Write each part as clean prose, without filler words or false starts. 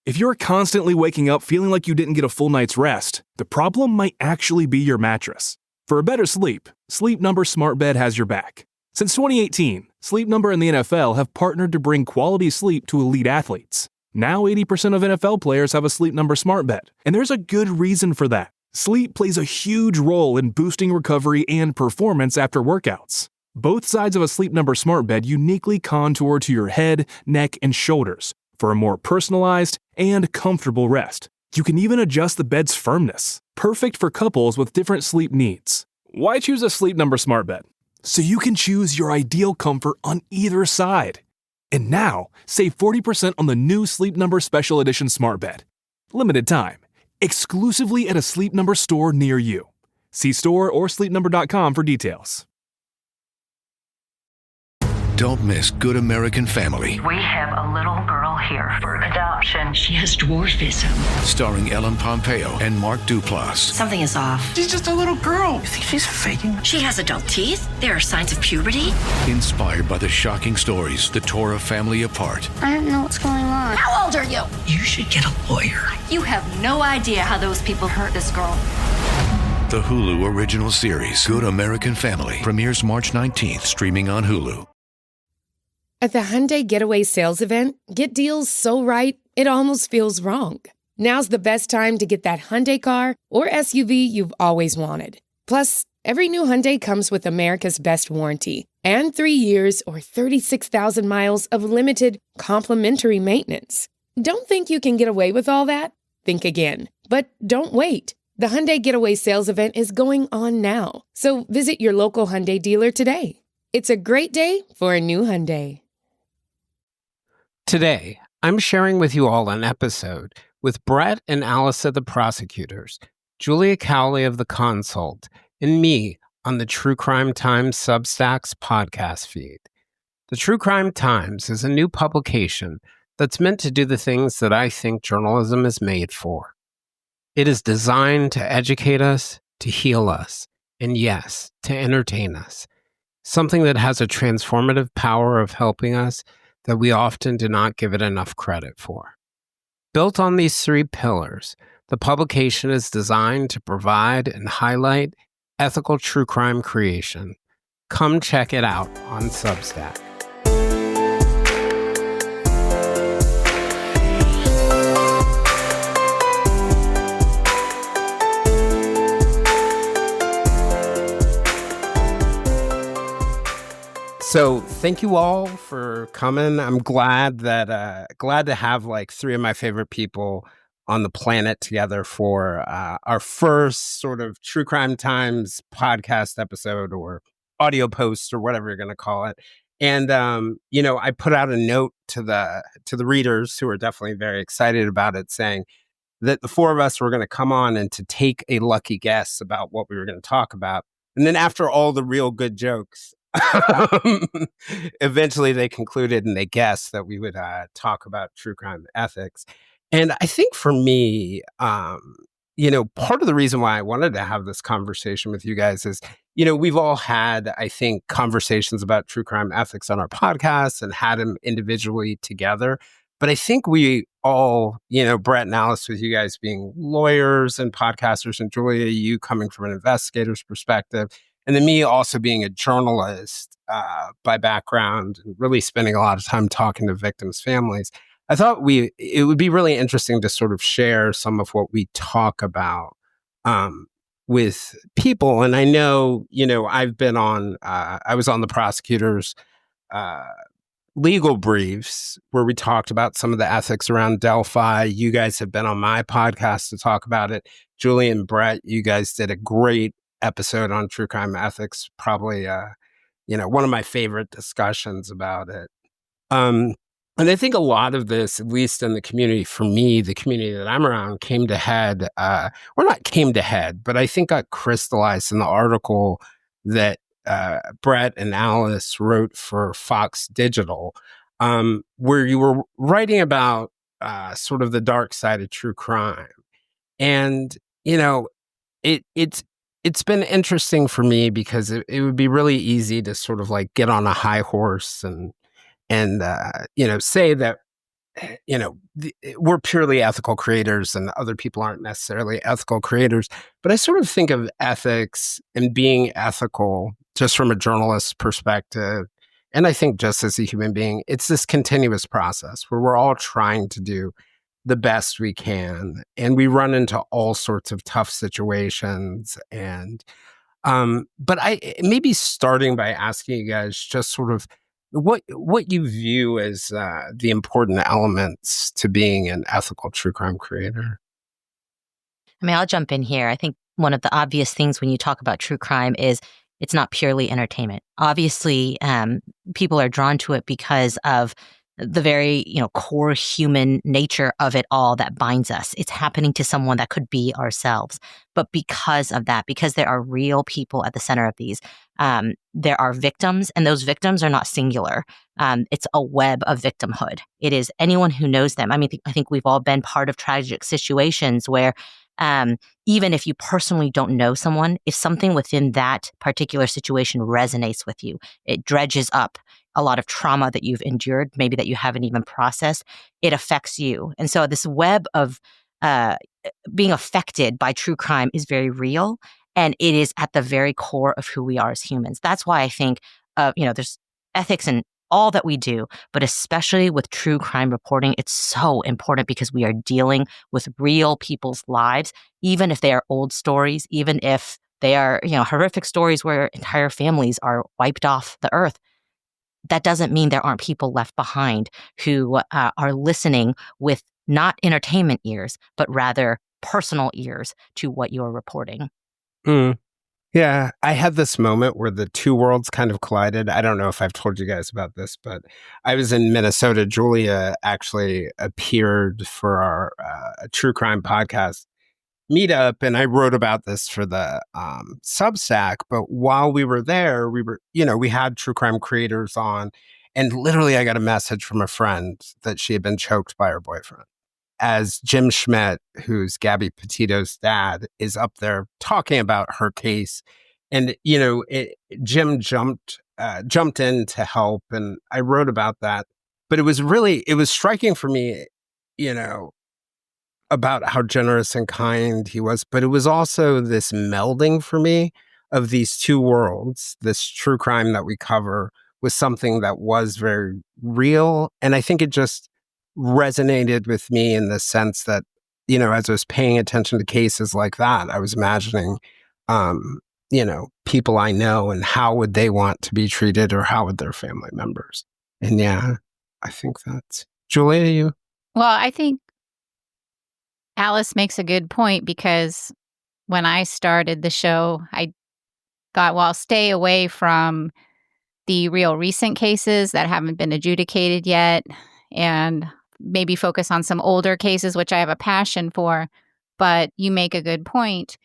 If you're constantly waking up feeling like you didn't get a full night's rest, the problem might actually be your mattress. For a better sleep, Sleep Number Smart Bed has your back. Since 2018, Sleep Number and the NFL have partnered to bring quality sleep to elite athletes. Now 80% of NFL players have a Sleep Number Smart Bed, and there's a good reason for that. Sleep plays a huge role in boosting recovery and performance after workouts. Both sides of a Sleep Number Smart Bed uniquely contour to your head, neck, and shoulders for a more personalized and comfortable rest. You can even adjust the bed's firmness, perfect for couples with different sleep needs. Why choose a Sleep Number Smart Bed? So you can choose your ideal comfort on either side. And now, save 40% on the new Sleep Number Special Edition Smart Bed. Limited time, exclusively at a Sleep Number store near you. See store or sleepnumber.com for details. Don't miss Good American Family. We have a little girl here for adoption. She has dwarfism. Starring Ellen Pompeo and Mark Duplass. Something is off. She's just a little girl. You think she's faking? She has adult teeth. There are signs of puberty. Inspired by the shocking stories that tore a family apart. I don't know what's going on. How old are you? You should get a lawyer. You have no idea how those people hurt this girl. The Hulu original series, Good American Family, premieres March 19th, streaming on Hulu. At the Hyundai Getaway Sales Event, get deals so right, it almost feels wrong. Now's the best time to get that Hyundai car or SUV you've always wanted. Plus, every new Hyundai comes with America's Best Warranty and 3 years or 36,000 miles of limited complimentary maintenance. Don't think you can get away with all that? Think again. But don't wait. The Hyundai Getaway Sales Event is going on now. So visit your local Hyundai dealer today. It's a great day for a new Hyundai. Today, I'm sharing with you all an episode with Brett and Alice of the Prosecutors, Julia Cowley of The Consult, and me on the True Crime Times Substack's podcast feed. The True Crime Times is a new publication that's meant to do the things that I think journalism is made for. It is designed to educate us, to heal us, and yes, to entertain us. Something that has a transformative power of helping us that we often do not give it enough credit for. Built on these three pillars, the publication is designed to provide and highlight ethical true crime creation. Come check it out on Substack. So thank you all for coming. I'm glad to have like three of my favorite people on the planet together for our first sort of True Crime Times podcast episode or audio post or whatever you're going to call it. And I put out a note to the readers who are definitely very excited about it, saying that the four of us were going to come on and to take a lucky guess about what we were going to talk about. And then after all the real good jokes, eventually they concluded and they guessed that we would talk about true crime ethics. And I think for me, part of the reason why I wanted to have this conversation with you guys is, we've all had, I think, conversations about true crime ethics on our podcasts and had them individually together. But I think we all, Brett and Alice, with you guys being lawyers and podcasters, and Julia, you coming from an investigator's perspective, and then me also being a journalist by background and really spending a lot of time talking to victims' families, I thought it would be really interesting to sort of share some of what we talk about with people. And I know, I've been on, I was on the Prosecutors' legal briefs where we talked about some of the ethics around Delphi. You guys have been on my podcast to talk about it. Julie and Brett, you guys did a great episode on true crime ethics, probably one of my favorite discussions about it. And I think a lot of this, at least in the community, for me, the community that I'm around, came to head, or not came to head, but I think got crystallized in the article that Brett and Alice wrote for Fox Digital, where you were writing about sort of the dark side of true crime. And, it's been interesting for me because it would be really easy to sort of like get on a high horse and say that we're purely ethical creators and other people aren't necessarily ethical creators. But I sort of think of ethics and being ethical just from a journalist's perspective. And I think just as a human being, it's this continuous process where we're all trying to do the best we can. And we run into all sorts of tough situations. But I maybe starting by asking you guys just sort of what you view as the important elements to being an ethical true crime creator. I mean, I'll jump in here. I think one of the obvious things when you talk about true crime is it's not purely entertainment. Obviously, people are drawn to it because of the very, core human nature of it all that binds us. It's happening to someone that could be ourselves. But because of that, because there are real people at the center of these, there are victims, and those victims are not singular. It's a web of victimhood. It is anyone who knows them. I mean, I think we've all been part of tragic situations where even if you personally don't know someone, if something within that particular situation resonates with you, it dredges up a lot of trauma that you've endured, maybe that you haven't even processed, it affects you. And so this web of being affected by true crime is very real, and it is at the very core of who we are as humans. That's why I think, there's ethics in all that we do, but especially with true crime reporting, it's so important because we are dealing with real people's lives, even if they are old stories, even if they are, horrific stories where entire families are wiped off the earth. That doesn't mean there aren't people left behind who are listening with not entertainment ears, but rather personal ears to what you're reporting. Yeah, I had this moment where the two worlds kind of collided. I don't know if I've told you guys about this, but I was in Minnesota. Julia actually appeared for our true crime podcast meetup, and I wrote about this for the Substack. But while we were there, we had true crime creators on, and literally I got a message from a friend that she had been choked by her boyfriend. As Jim Schmidt, who's Gabby Petito's dad, is up there talking about her case. And, Jim jumped in to help, and I wrote about that. But it was striking for me, about how generous and kind he was. But it was also this melding for me of these two worlds, this true crime that we cover with something that was very real. And I think it just resonated with me in the sense that, as I was paying attention to cases like that, I was imagining, people I know and how would they want to be treated, or how would their family members? And yeah, I think that's Julia, you? Well, I think Alice makes a good point, because when I started the show, I thought, well, I'll stay away from the real recent cases that haven't been adjudicated yet, and maybe focus on some older cases, which I have a passion for. But you make a good point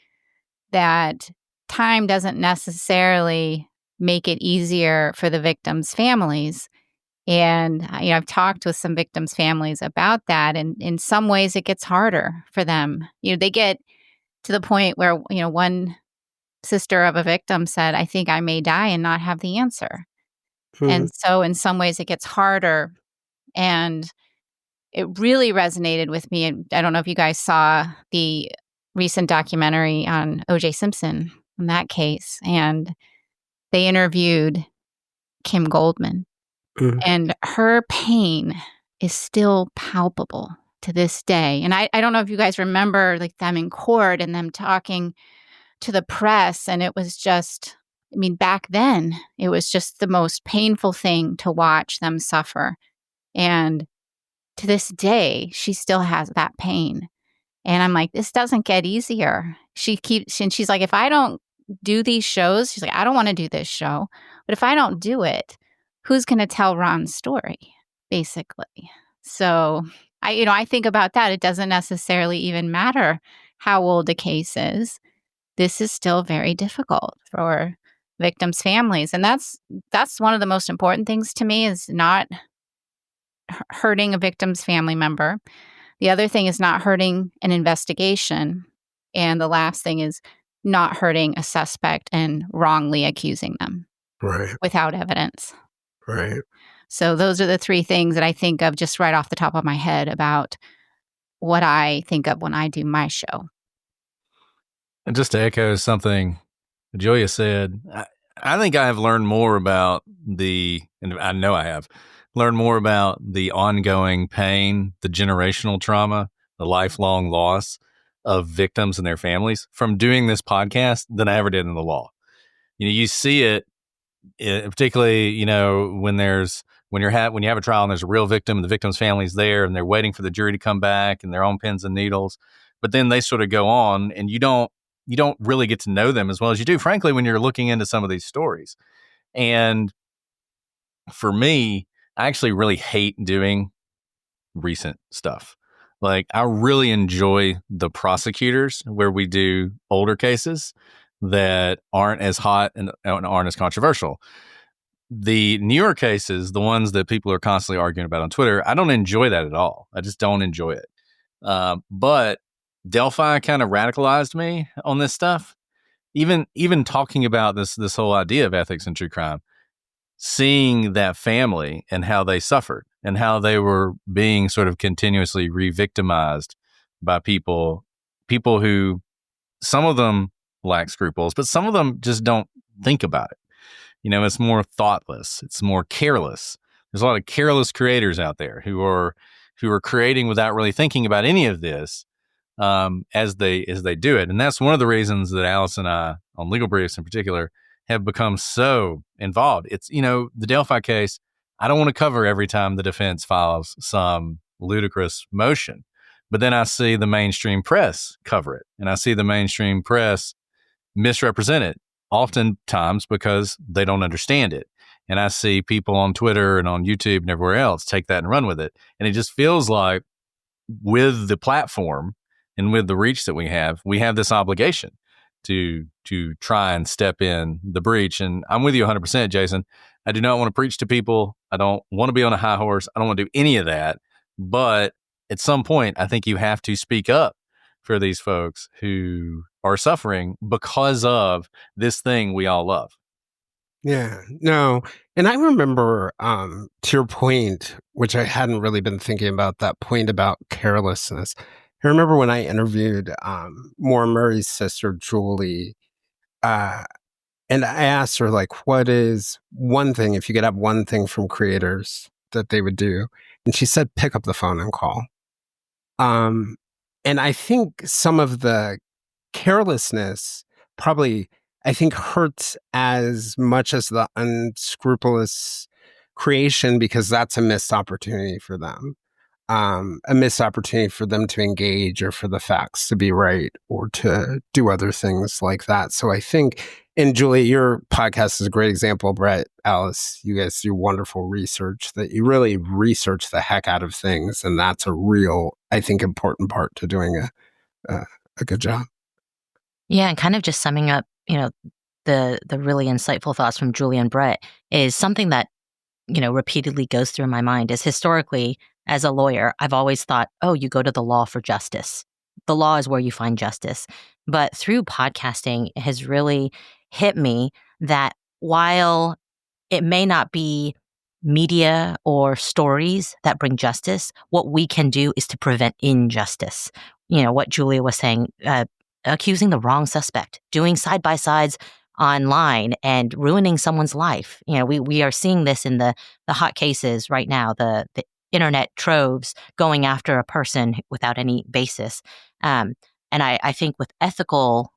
that time doesn't necessarily make it easier for the victims' families. And I've talked with some victims' families about that, and in some ways it gets harder for them. They get to the point where, one sister of a victim said, "I think I may die and not have the answer." And so in some ways it gets harder. And it really resonated with me. And I don't know if you guys saw the recent documentary on O.J. Simpson in that case. And they interviewed Kim Goldman. And her pain is still palpable to this day. And I don't know if you guys remember them in court and them talking to the press. And it was just, back then, it was just the most painful thing to watch them suffer. And to this day, she still has that pain. And I'm like, this doesn't get easier. And she's like, if I don't do these shows, she's like, I don't want to do this show. But if I don't do it, who's going to tell Ron's story, basically? So I think about that. It doesn't necessarily even matter how old a case is. This is still very difficult for victims' families. And that's one of the most important things to me, is not hurting a victim's family member. The other thing is not hurting an investigation. And the last thing is not hurting a suspect and wrongly accusing them. Right. Without evidence. Right. So those are the three things that I think of just right off the top of my head about what I think of when I do my show. And just to echo something Julia said, I think I have learned more about and I know I have learned more about the ongoing pain, the generational trauma, the lifelong loss of victims and their families from doing this podcast than I ever did in the law. You see it, particularly, when you have a trial and there's a real victim and the victim's family's there and they're waiting for the jury to come back and they're on pins and needles, but then they sort of go on and you don't really get to know them as well as you do, frankly, when you're looking into some of these stories. And for me, I actually really hate doing recent stuff. Like, I really enjoy the prosecutors where we do older cases that aren't as hot and aren't as controversial. The newer cases, the ones that people are constantly arguing about on Twitter, I don't enjoy that at all. I just don't enjoy it. But Delphi kind of radicalized me on this stuff. Even talking about this whole idea of ethics and true crime, seeing that family and how they suffered and how they were being sort of continuously re-victimized by people who, some of them lack scruples, but some of them just don't think about it. It's more thoughtless. It's more careless. There's a lot of careless creators out there who are creating without really thinking about any of this. As they do it. And that's one of the reasons that Alice and I, on Legal Briefs in particular, have become so involved. It's, the Delphi case, I don't want to cover every time the defense files some ludicrous motion. But then I see the mainstream press cover it. And I see the mainstream press misrepresent it, oftentimes because they don't understand it. And I see people on Twitter and on YouTube and everywhere else take that and run with it. And it just feels like, with the platform and with the reach that we have this obligation to try and step in the breach. And I'm with you 100%, Jason. I do not want to preach to people. I don't want to be on a high horse. I don't want to do any of that. But at some point, I think you have to speak up for these folks who are suffering because of this thing we all love. Yeah, no. And I remember, to your point, which I hadn't really been thinking about, that point about carelessness. I remember when I interviewed Maura Murray's sister, Julie, and I asked her, like, what is one thing, if you could have one thing from creators that they would do? And she said, pick up the phone and call. And I think some of the carelessness probably, I think, hurts as much as the unscrupulous creation, because that's a missed opportunity for them. A missed opportunity for them to engage or for the facts to be right or to do other things like that. So I think, and Julie, your podcast is a great example. Brett, Alice, you guys do wonderful research, that you really research the heck out of things. And that's a real, I think, important part to doing a good job. Yeah, and kind of just summing up, the really insightful thoughts from Julie and Brett is something that, repeatedly goes through my mind is, historically, as a lawyer, I've always thought, oh, you go to the law for justice. The law is where you find justice. But through podcasting, it has really hit me that while it may not be media or stories that bring justice, what we can do is to prevent injustice. What Julia was saying, accusing the wrong suspect, doing side-by-sides online and ruining someone's life. We are seeing this in the hot cases right now, the internet troves going after a person without any basis. And I think with ethical,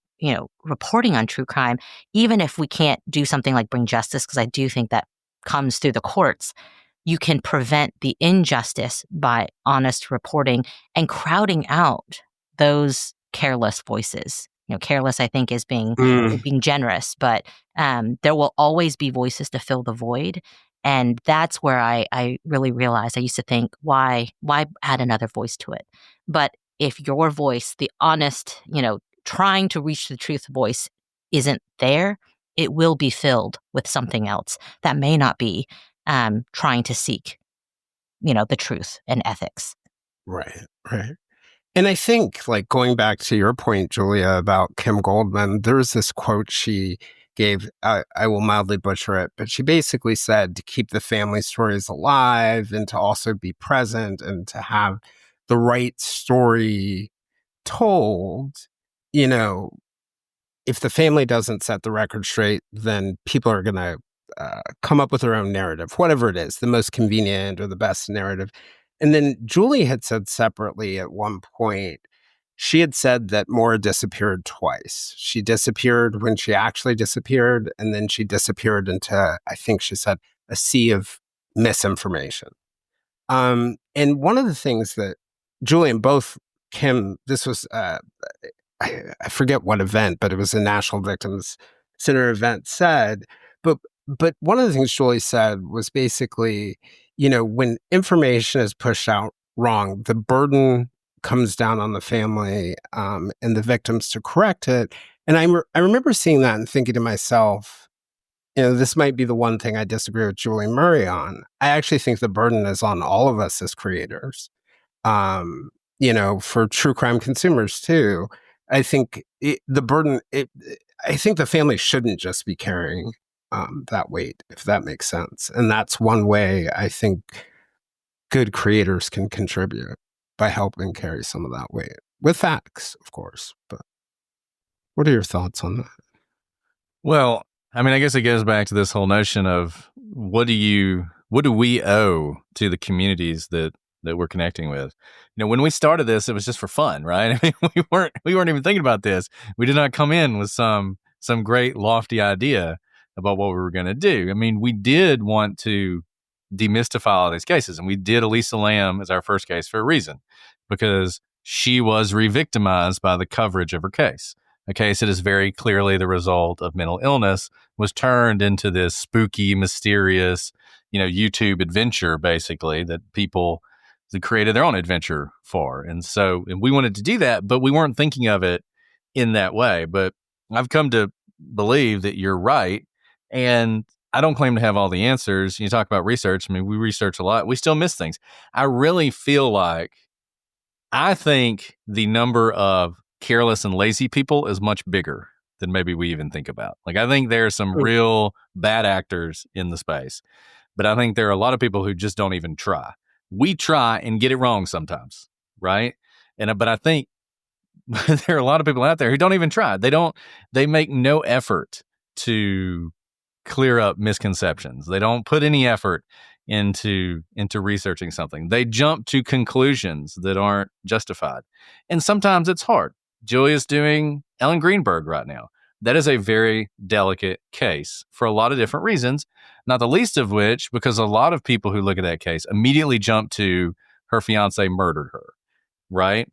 reporting on true crime, even if we can't do something like bring justice, because I do think that comes through the courts, you can prevent the injustice by honest reporting and crowding out those careless voices. Careless, I think, is being generous, but there will always be voices to fill the void. And that's where I really realized, I used to think, why add another voice to it? But if your voice, the honest, trying to reach the truth voice, isn't there, it will be filled with something else that may not be trying to seek, the truth and ethics. Right. And I think, like, going back to your point, Julia, about Kim Goldman, there's this quote she gave, I will mildly butcher it, but she basically said to keep the family stories alive and to also be present and to have the right story told. You know, if the family doesn't set the record straight, then people are going to come up with their own narrative, whatever it is, the most convenient or the best narrative. And then Julie had said separately at one point, she had said that Maura disappeared twice. She disappeared when she actually disappeared, and then she disappeared into, I think she said, a sea of misinformation. And one of the things that Julie and both Kim, this was, I forget what event, but it was a National Victims Center event, said, but one of the things Julie said was basically, you know, when information is pushed out wrong, the burden comes down on the family and the victims to correct it. And I remember seeing that and thinking to myself, you know, this might be the one thing I disagree with Julie Murray on. I actually think the burden is on all of us as creators, you know, for true crime consumers too. I think I think the family shouldn't just be carrying that weight, if that makes sense. And that's one way I think good creators can contribute, by helping carry some of that weight with facts, of course. But what are your thoughts on that? Well, I mean, I guess it goes back to this whole notion of what do we owe to the communities that we're connecting with? You know, when we started this, it was just for fun, right? I mean, we weren't even thinking about this. We did not come in with some great lofty idea about what we were going to do. I mean, we did want to demystify all these cases, and we did Elisa Lam as our first case for a reason, because she was re-victimized by the coverage of her case. A case that is very clearly the result of mental illness was turned into this spooky, mysterious, you know, YouTube adventure, basically, that people created their own adventure for. And we wanted to do that, but we weren't thinking of it in that way. But I've come to believe that you're right. And I don't claim to have all the answers. You talk about research. I mean, we research a lot. We still miss things. I really feel like, I think the number of careless and lazy people is much bigger than maybe we even think about. Like, I think there are some real bad actors in the space, but I think there are a lot of people who just don't even try. We try and get it wrong sometimes, right? But I think there are a lot of people out there who don't even try. They make no effort to clear up misconceptions. They don't put any effort into researching something. They jump to conclusions that aren't justified. And sometimes it's hard. Julia's doing Ellen Greenberg right now. That is a very delicate case for a lot of different reasons, not the least of which because a lot of people who look at that case immediately jump to her fiance murdered her, right?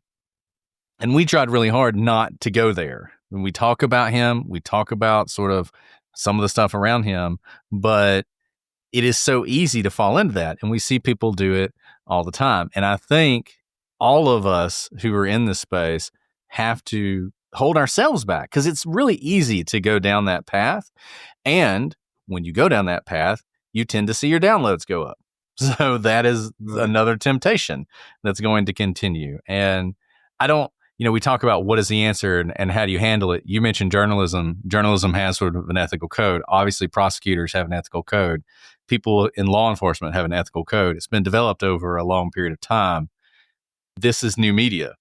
And we tried really hard not to go there. When we talk about him, we talk about sort of some of the stuff around him, but it is so easy to fall into that. And we see people do it all the time. And I think all of us who are in this space have to hold ourselves back because it's really easy to go down that path. And when you go down that path, you tend to see your downloads go up. So that is another temptation that's going to continue. And I don't, we talk about what is the answer and how do you handle it. You mentioned journalism. Journalism has sort of an ethical code. Obviously, prosecutors have an ethical code. People in law enforcement have an ethical code. It's been developed over a long period of time. This is new media.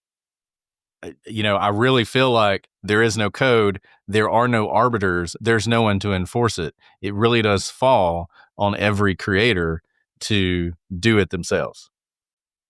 I really feel like there is no code. There are no arbiters. There's no one to enforce it. It really does fall on every creator to do it themselves.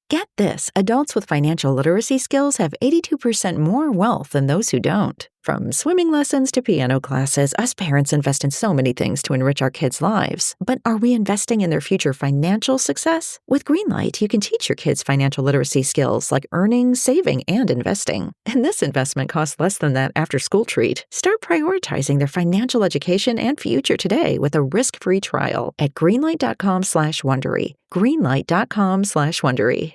Get this, adults with financial literacy skills have 82% more wealth than those who don't. From swimming lessons to piano classes, us parents invest in so many things to enrich our kids' lives. But are we investing in their future financial success? With Greenlight, you can teach your kids financial literacy skills like earning, saving, and investing. And this investment costs less than that after-school treat. Start prioritizing their financial education and future today with a risk-free trial at greenlight.com/Wondery. Greenlight.com/Wondery.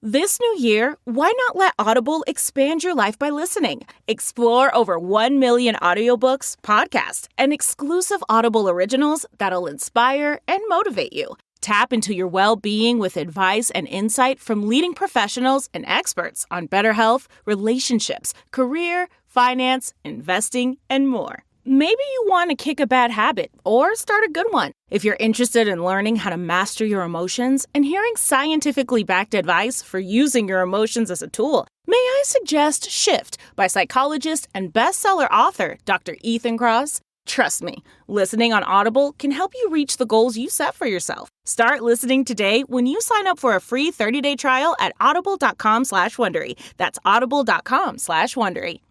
This new year, why not let Audible expand your life by listening? Explore over 1 million audiobooks, podcasts, and exclusive Audible originals that'll inspire and motivate you. Tap into your well-being with advice and insight from leading professionals and experts on better health, relationships, career, finance, investing, and more. Maybe you want to kick a bad habit or start a good one. If you're interested in learning how to master your emotions and hearing scientifically backed advice for using your emotions as a tool, may I suggest Shift by psychologist and bestseller author Dr. Ethan Kross? Trust me, listening on Audible can help you reach the goals you set for yourself. Start listening today when you sign up for a free 30-day trial at audible.com/Wondery. That's audible.com/Wondery.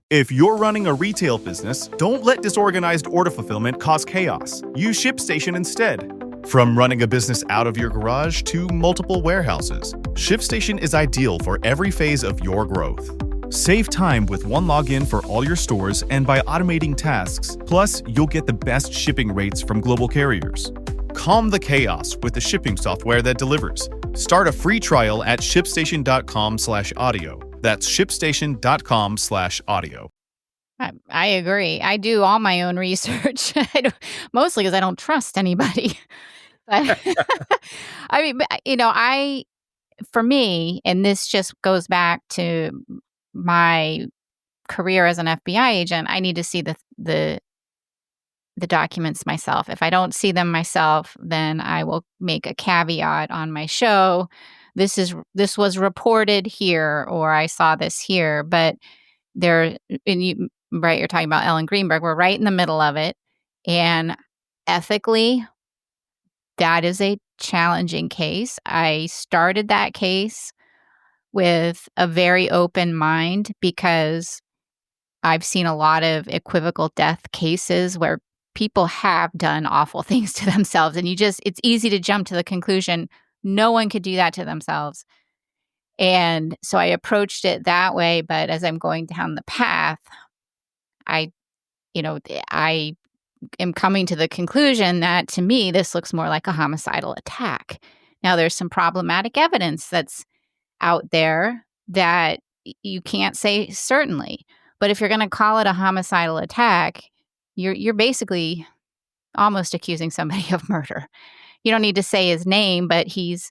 If you're running a retail business, don't let disorganized order fulfillment cause chaos. Use ShipStation instead. From running a business out of your garage to multiple warehouses, ShipStation is ideal for every phase of your growth. Save time with one login for all your stores and by automating tasks. Plus, you'll get the best shipping rates from global carriers. Calm the chaos with the shipping software that delivers. Start a free trial at shipstation.com/audio. That's shipstation.com/audio. I agree. I do all my own research, mostly because I don't trust anybody. But, I mean, for me, and this just goes back to my career as an FBI agent, I need to see the documents myself. If I don't see them myself, then I will make a caveat on my show. This was reported here, or I saw this here. But you're talking about Ellen Greenberg. We're right in the middle of it, and ethically, that is a challenging case. I started that case with a very open mind because I've seen a lot of equivocal death cases where people have done awful things to themselves, and it's easy to jump to the conclusion no one could do that to themselves. And so I approached it that way. But as I'm going down the path, I am coming to the conclusion that, to me, this looks more like a homicidal attack. Now, there's some problematic evidence that's out there that you can't say certainly. But if you're going to call it a homicidal attack, you're basically almost accusing somebody of murder. You don't need to say his name, but he's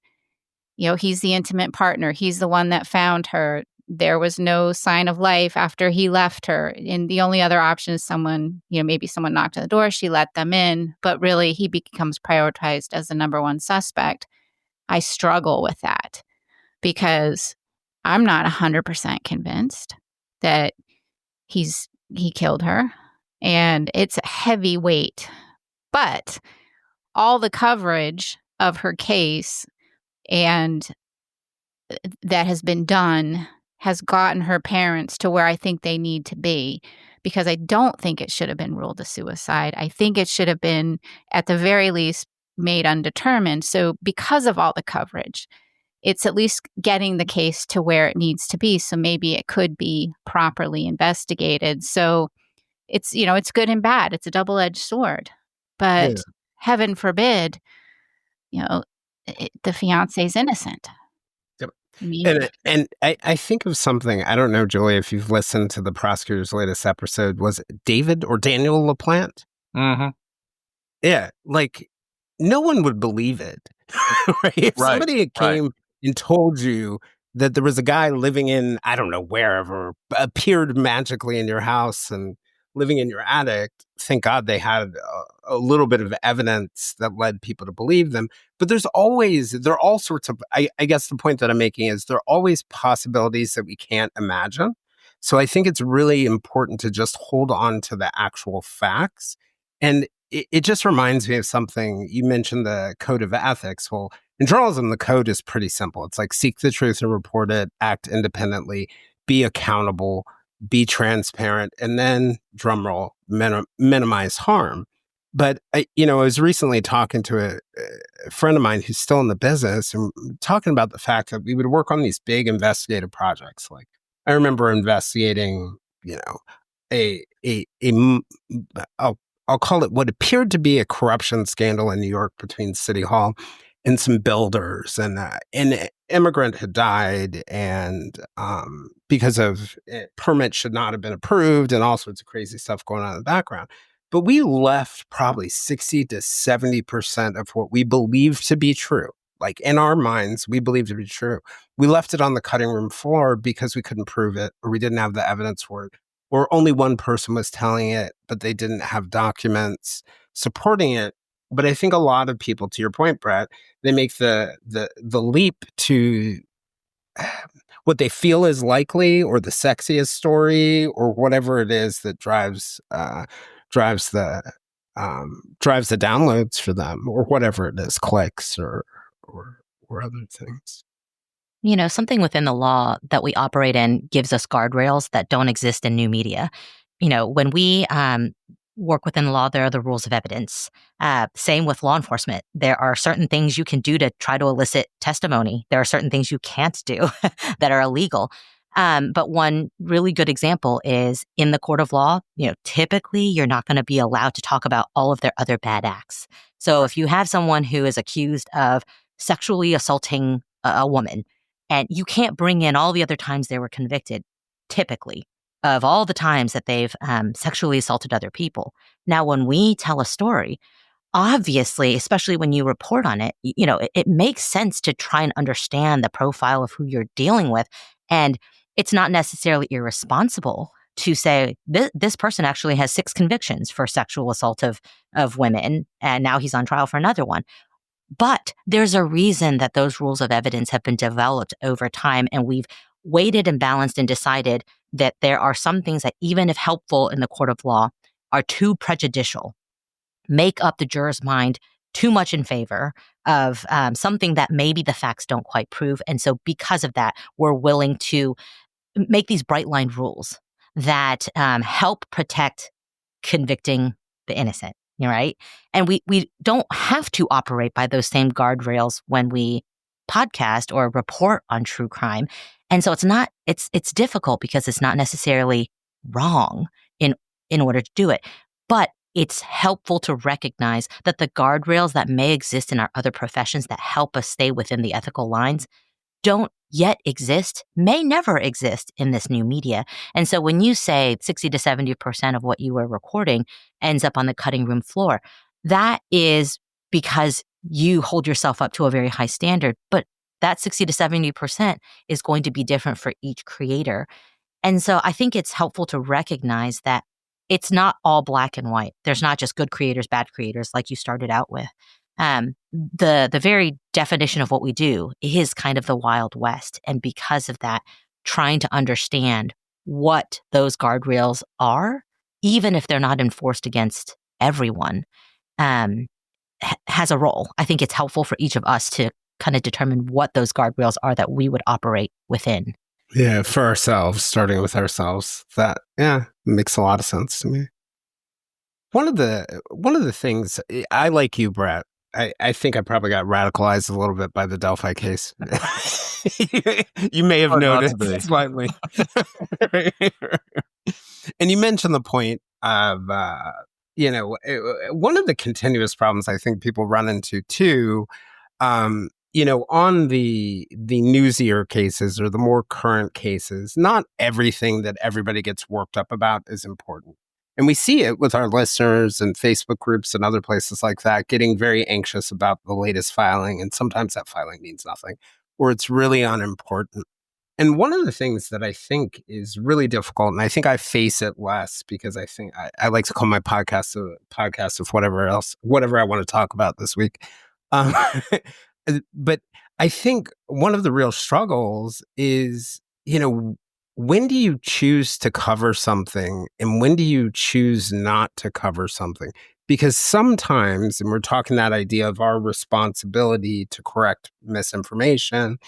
the intimate partner. He's the one that found her. There was no sign of life after he left her. And the only other option is maybe someone knocked on the door, she let them in, but really he becomes prioritized as the number one suspect. I struggle with that because I'm not 100% convinced that he killed her. And it's a heavy weight. But all the coverage of her case and that has been done has gotten her parents to where I think they need to be, because I don't think it should have been ruled a suicide. I think it should have been, at the very least, made undetermined. So because of all the coverage, it's at least getting the case to where it needs to be. So maybe it could be properly investigated. So it's good and bad. It's a double-edged sword. But heaven forbid, the fiance's innocent. Yep. Yeah. And I think of something, I don't know, Julia, if you've listened to the Prosecutors' latest episode, was it David or Daniel LaPlante? Mm-hmm. Yeah, like, no one would believe it. Right? If somebody had came and told you that there was a guy living in, I don't know, wherever, appeared magically in your house and living in your attic, thank God they had a little bit of evidence that led people to believe them. But there are all sorts of, I guess the point that I'm making is there are always possibilities that we can't imagine. So I think it's really important to just hold on to the actual facts. And it just reminds me of something. You mentioned the code of ethics. Well, in journalism, the code is pretty simple. It's like seek the truth and report it, act independently, be accountable, be transparent, and then, drumroll, minimize harm. But I was recently talking to a friend of mine who's still in the business, and talking about the fact that we would work on these big investigative projects. Like, I remember investigating, I'll call it what appeared to be a corruption scandal in New York between City Hall and some builders, and an immigrant had died, and because of permits should not have been approved, and all sorts of crazy stuff going on in the background. But we left probably 60 to 70% of what we believed to be true. Like, in our minds, we believed to be true. We left it on the cutting room floor because we couldn't prove it, or we didn't have the evidence for it, or only one person was telling it, but they didn't have documents supporting it. But I think a lot of people, to your point, Brett, they make the leap to what they feel is likely, or the sexiest story, or whatever it is that drives the downloads for them, or whatever it is, clicks or other things. Something within the law that we operate in gives us guardrails that don't exist in new media. When we work within the law, there are the rules of evidence. Same with law enforcement. There are certain things you can do to try to elicit testimony. There are certain things you can't do that are illegal. But one really good example is in the court of law, typically you're not going to be allowed to talk about all of their other bad acts. So if you have someone who is accused of sexually assaulting a woman, and you can't bring in all the other times they were convicted, typically, of all the times that they've sexually assaulted other people. Now, when we tell a story, obviously, especially when you report on it, it makes sense to try and understand the profile of who you're dealing with. And it's not necessarily irresponsible to say, this person actually has 6 convictions for sexual assault of women, and now he's on trial for another one. But there's a reason that those rules of evidence have been developed over time, and we've weighted and balanced and decided that there are some things that, even if helpful in the court of law, are too prejudicial, make up the juror's mind too much in favor of something that maybe the facts don't quite prove. And so because of that, we're willing to make these bright line rules that help protect convicting the innocent. Right? And we don't have to operate by those same guardrails when we podcast or report on true crime. And so it's difficult because it's not necessarily wrong in order to do it. But it's helpful to recognize that the guardrails that may exist in our other professions that help us stay within the ethical lines don't yet exist, may never exist in this new media. And so when you say 60 to 70% of what you are recording ends up on the cutting room floor, that is because you hold yourself up to a very high standard. But that 60 to 70% is going to be different for each creator. And so I think it's helpful to recognize that it's not all black and white. There's not just good creators, bad creators, like you started out with. The very definition of what we do is kind of the Wild West. And because of that, trying to understand what those guardrails are, even if they're not enforced against everyone, has a role. I think it's helpful for each of us to kind of determine what those guardrails are that we would operate within. Yeah, for ourselves, starting with ourselves. That, makes a lot of sense to me. One of the things, I like you, Brett. I think I probably got radicalized a little bit by the Delphi case. You may have noticed slightly. And you mentioned the point of, one of the continuous problems I think people run into too, on the newsier cases or the more current cases, not everything that everybody gets worked up about is important. And we see it with our listeners and Facebook groups and other places like that, getting very anxious about the latest filing. And sometimes that filing means nothing, or it's really unimportant. And one of the things that I think is really difficult, and I think I face it less because I think I like to call my podcast a podcast of whatever I want to talk about this week. But I think one of the real struggles is, when do you choose to cover something and when do you choose not to cover something? Because sometimes, and we're talking that idea of our responsibility to correct misinformation,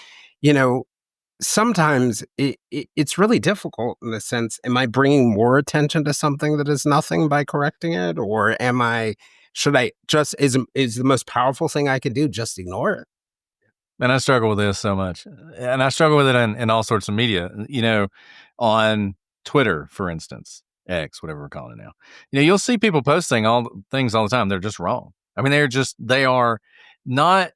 sometimes it's really difficult in the sense, am I bringing more attention to something that is nothing by correcting it? Or should I just, is the most powerful thing I could do just ignore it? And I struggle with this so much. And I struggle with it in all sorts of media. On Twitter, for instance, X, whatever we're calling it now. You'll see people posting things all the time. They're just wrong. I mean, they are not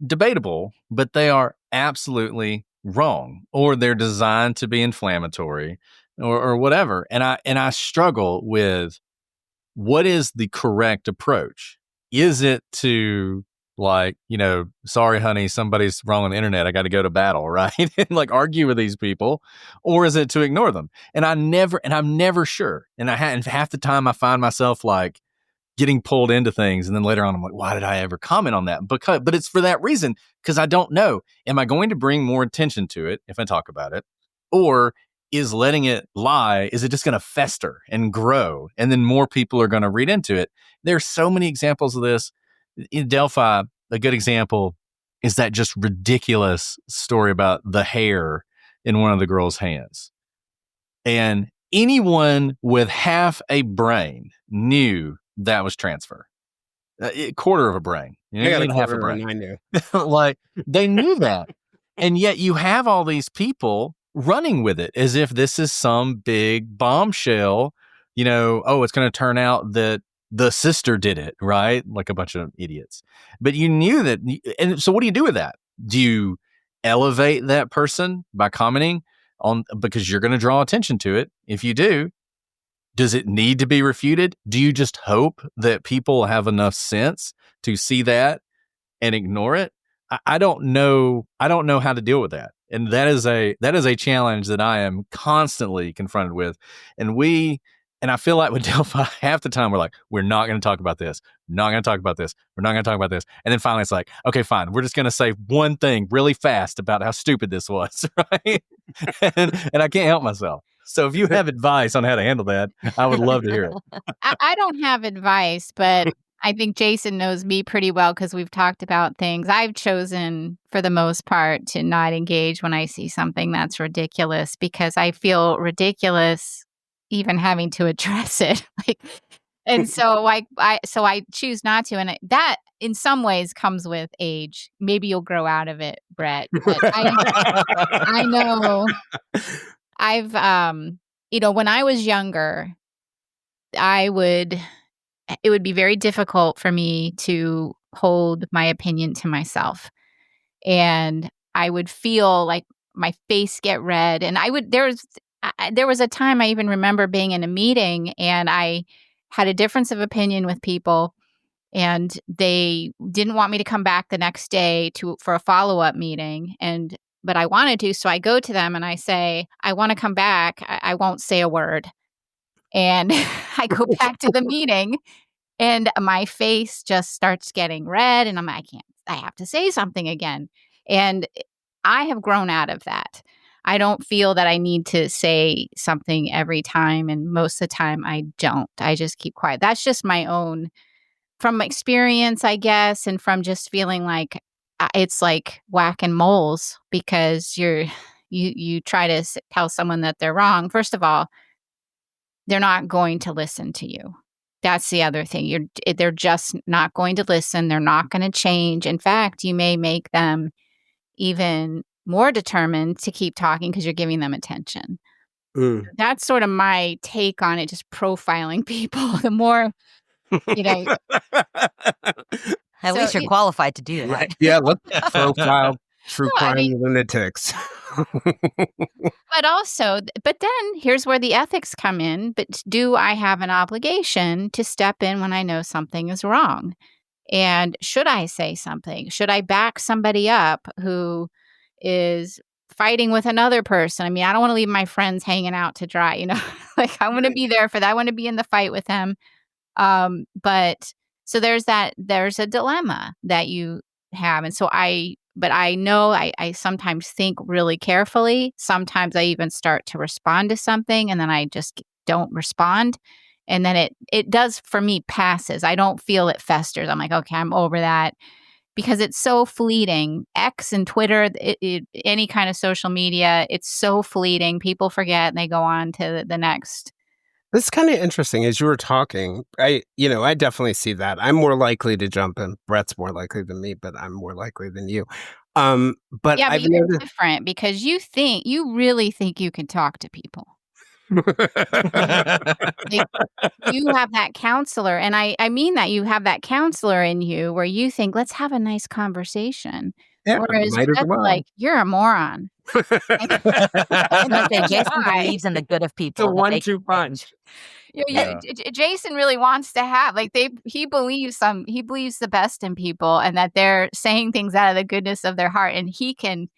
debatable, but they are absolutely wrong, or they're designed to be inflammatory or whatever. And I struggle with what is the correct approach. Is it to like, sorry, honey, somebody's wrong on the internet. I got to go to battle, right? And like argue with these people, or is it to ignore them? And I'm never sure. And half the time I find myself like getting pulled into things. And then later on, I'm like, why did I ever comment on that? But it's for that reason, because I don't know. Am I going to bring more attention to it if I talk about it? Or is letting it lie, is it just going to fester and grow? And then more people are going to read into it. There's so many examples of this. In Delphi, a good example is that just ridiculous story about the hair in one of the girls' hands. And anyone with half a brain knew that was transfer. A quarter of a brain. I got even a half a quarter brain. and I knew. Like, they knew that. And yet you have all these people running with it as if this is some big bombshell, it's going to turn out that the sister did it, right? Like a bunch of idiots. But you knew that. And so what do you do with that? Do you elevate that person by commenting on, because you're going to draw attention to it? If you do, does it need to be refuted? Do you just hope that people have enough sense to see that and ignore it? I don't know. I don't know how to deal with that. And that is a challenge that I am constantly confronted with. And I feel like with Delphi, half the time we're like, we're not going to talk about this. We're not going to talk about this. We're not going to talk about this. And then finally it's like, okay, fine. We're just going to say one thing really fast about how stupid this was, right? and I can't help myself. So if you have advice on how to handle that, I would love to hear it. I don't have advice, but I think Jason knows me pretty well because we've talked about things. I've chosen, for the most part, to not engage when I see something that's ridiculous because I feel ridiculous even having to address it. And so I choose not to. And that, in some ways, comes with age. Maybe you'll grow out of it, Brett. But I know. I've, when I was younger, it would be very difficult for me to hold my opinion to myself. And I would feel like my face get red. And there was a time I even remember being in a meeting and I had a difference of opinion with people and they didn't want me to come back the next day for a follow-up meeting. But I wanted to. So I go to them and I say, I want to come back. I won't say a word. And I go back to the meeting and my face just starts getting red and I have to say something again. And I have grown out of that. I don't feel that I need to say something every time. And most of the time I don't. I just keep quiet. That's just my own, from experience, I guess. And from just feeling like it's like whacking moles because you try to tell someone that they're wrong. First of all, they're not going to listen to you. That's the other thing. They're just not going to listen. They're not going to change. In fact, you may make them even more determined to keep talking because you're giving them attention. That's sort of my take on it, just profiling people. The more, At least you're qualified to do that. Right. Yeah, let's profile true crime lunatics. But then here's where the ethics come in. But do I have an obligation to step in when I know something is wrong? And should I say something? Should I back somebody up who is fighting with another person? I mean, I don't want to leave my friends hanging out to dry, like I want to be there for that. I want to be in the fight with them. But so there's a dilemma that you have. And so I know I sometimes think really carefully. Sometimes I even start to respond to something and then I just don't respond. And then it does, for me, passes. I don't feel it festers. I'm like, okay, I'm over that because it's so fleeting. X and Twitter, any kind of social media, it's so fleeting. People forget and they go on to the next. It's kind of interesting. As you were talking, I definitely see that. I'm more likely to jump in. Brett's more likely than me, but I'm more likely than you. But yeah, I've but you're noticed different because you really think you can talk to people. You have that counselor, and I mean that you have that counselor in you where you think, let's have a nice conversation. Yeah, whereas might as Brett's well. like, you're a moron. And Jason believes in the good of people. It's a 1-2 punch. Yeah. Jason really wants to have he believes the best in people and that they're saying things out of the goodness of their heart, and he can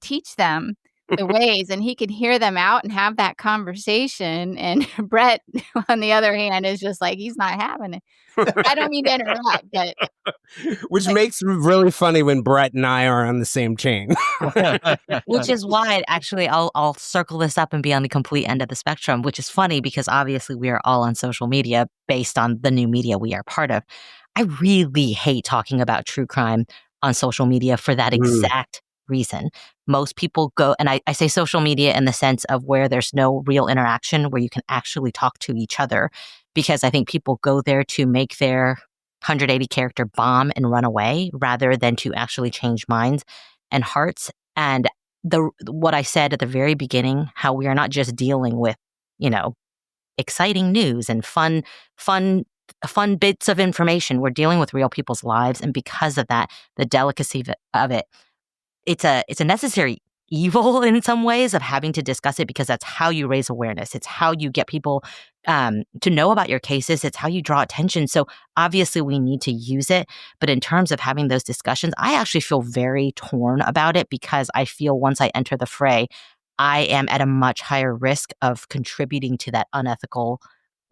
teach them the ways, and he can hear them out and have that conversation. And Brett, on the other hand, is just like, he's not having it. I don't mean to interrupt, but which makes it really funny when Brett and I are on the same chain. Which is why, actually, I'll circle this up and be on the complete end of the spectrum, which is funny because obviously we are all on social media based on the new media we are part of. I really hate talking about true crime on social media for that exact reason. Most people go, and I say social media in the sense of where there's no real interaction, where you can actually talk to each other, because I think people go there to make their 180 character bomb and run away rather than to actually change minds and hearts. And what I said at the very beginning, how we are not just dealing with, exciting news and fun bits of information. We're dealing with real people's lives. And because of that, the delicacy of it, it's a necessary evil in some ways of having to discuss it, because that's how you raise awareness. It's how you get people to know about your cases. It's how you draw attention. So obviously we need to use it. But in terms of having those discussions, I actually feel very torn about it, because I feel once I enter the fray, I am at a much higher risk of contributing to that unethical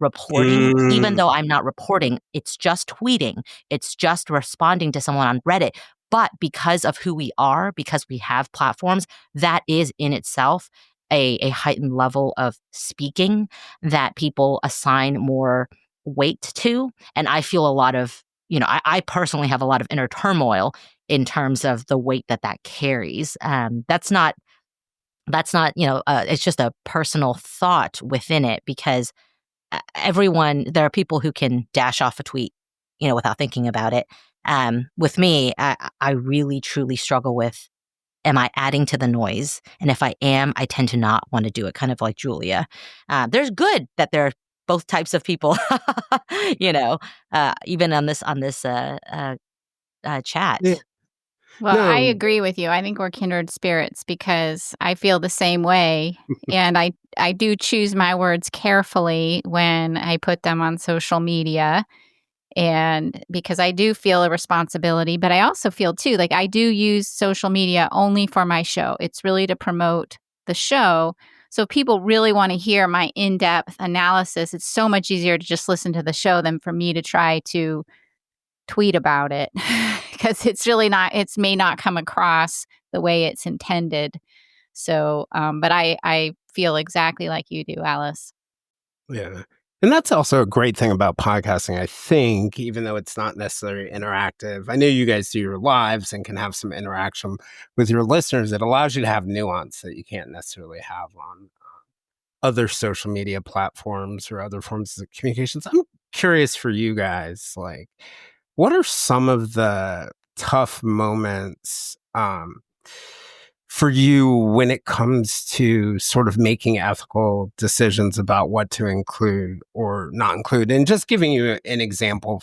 reporting, even though I'm not reporting. It's just tweeting. It's just responding to someone on Reddit. But because of who we are, because we have platforms, that is in itself a heightened level of speaking that people assign more weight to. And I feel a lot of, I personally have a lot of inner turmoil in terms of the weight that carries. That's not, it's just a personal thought within it, because there are people who can dash off a tweet, without thinking about it. With me, I really, truly struggle with, am I adding to the noise? And if I am, I tend to not want to do it, kind of like Julia. There's good that there are both types of people, even on this chat. Yeah. Well, I agree with you. I think we're kindred spirits, because I feel the same way. And I do choose my words carefully when I put them on social media. And because I do feel a responsibility, but I also feel too, like I do use social media only for my show. It's really to promote the show. So if people really want to hear my in-depth analysis, it's so much easier to just listen to the show than for me to try to tweet about it, because it's really not, it may not come across the way it's intended. So, but I feel exactly like you do, Alice. Yeah. And that's also a great thing about podcasting, I think, even though it's not necessarily interactive. I know you guys do your lives and can have some interaction with your listeners. It allows you to have nuance that you can't necessarily have on other social media platforms or other forms of communications. I'm curious for you guys, like, what are some of the tough moments for you when it comes to sort of making ethical decisions about what to include or not include? And just giving you an example,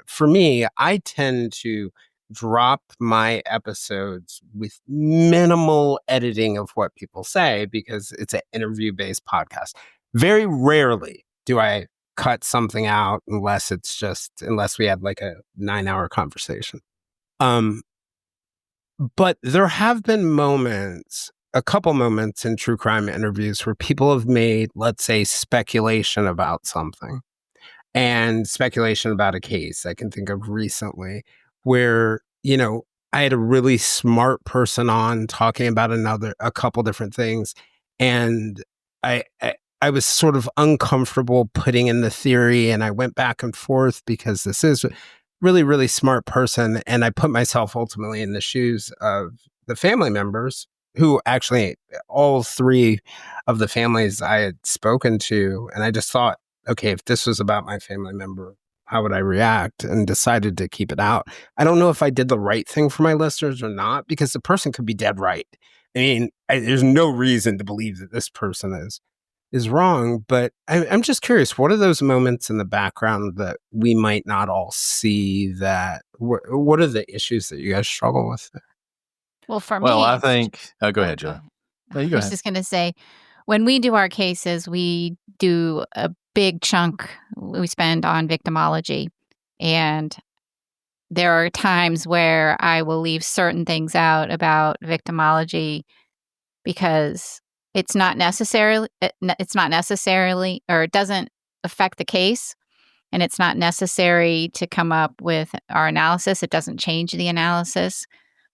for me, I tend to drop my episodes with minimal editing of what people say, because it's an interview-based podcast. Very rarely do I cut something out unless we had like a 9-hour conversation. But there have been a couple moments in true crime interviews where people have made, let's say, speculation about something, and speculation about a case I can think of recently where, I had a really smart person on talking about a couple different things. And I was sort of uncomfortable putting in the theory, and I went back and forth because this is really, really smart person. And I put myself ultimately in the shoes of the family members, who actually, all three of the families I had spoken to. And I just thought, okay, if this was about my family member, how would I react? And decided to keep it out. I don't know if I did the right thing for my listeners or not, because the person could be dead right. I mean, there's no reason to believe that this person is wrong. But I'm just curious, what are those moments in the background that we might not all see? That what are the issues that you guys struggle with? Well, for me, I think. Oh, go ahead, Joe. No, you go I was ahead. just going to say, when we do our cases, we do a big chunk we spend on victimology. And there are times where I will leave certain things out about victimology because it's not necessarily, or it doesn't affect the case, and it's not necessary to come up with our analysis. It doesn't change the analysis.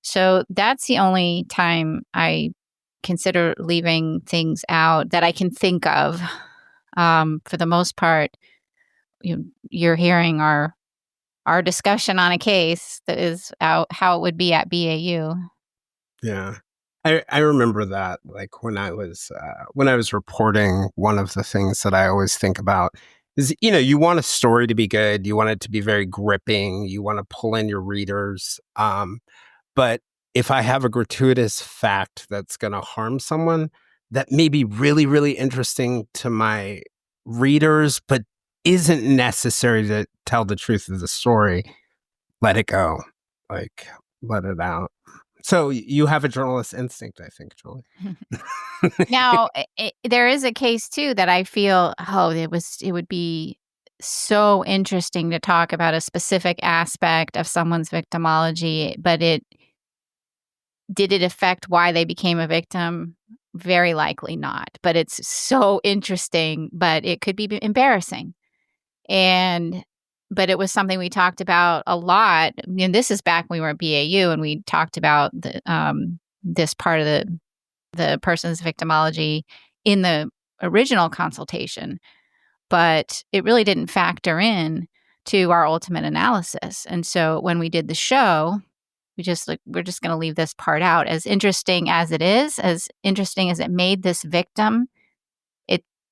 So that's the only time I consider leaving things out that I can think of. For the most part, you're hearing our discussion on a case that is how it would be at BAU. Yeah. I remember that, like when I was reporting, one of the things that I always think about is, you want a story to be good. You want it to be very gripping. You want to pull in your readers. But if I have a gratuitous fact that's going to harm someone, that may be really, really interesting to my readers, but isn't necessary to tell the truth of the story, let it go. Like, let it out. So you have a journalist instinct, I think, Julie. Now, there is a case too that I feel, it would be so interesting to talk about a specific aspect of someone's victimology, but did it affect why they became a victim? Very likely not. But it's so interesting, but it could be embarrassing. But it was something we talked about a lot. This is back when we were at BAU, and we talked about this part of the person's victimology in the original consultation, but it really didn't factor in to our ultimate analysis. And so when we did the show, we're just going to leave this part out. As interesting as it is, as interesting as it made this victim,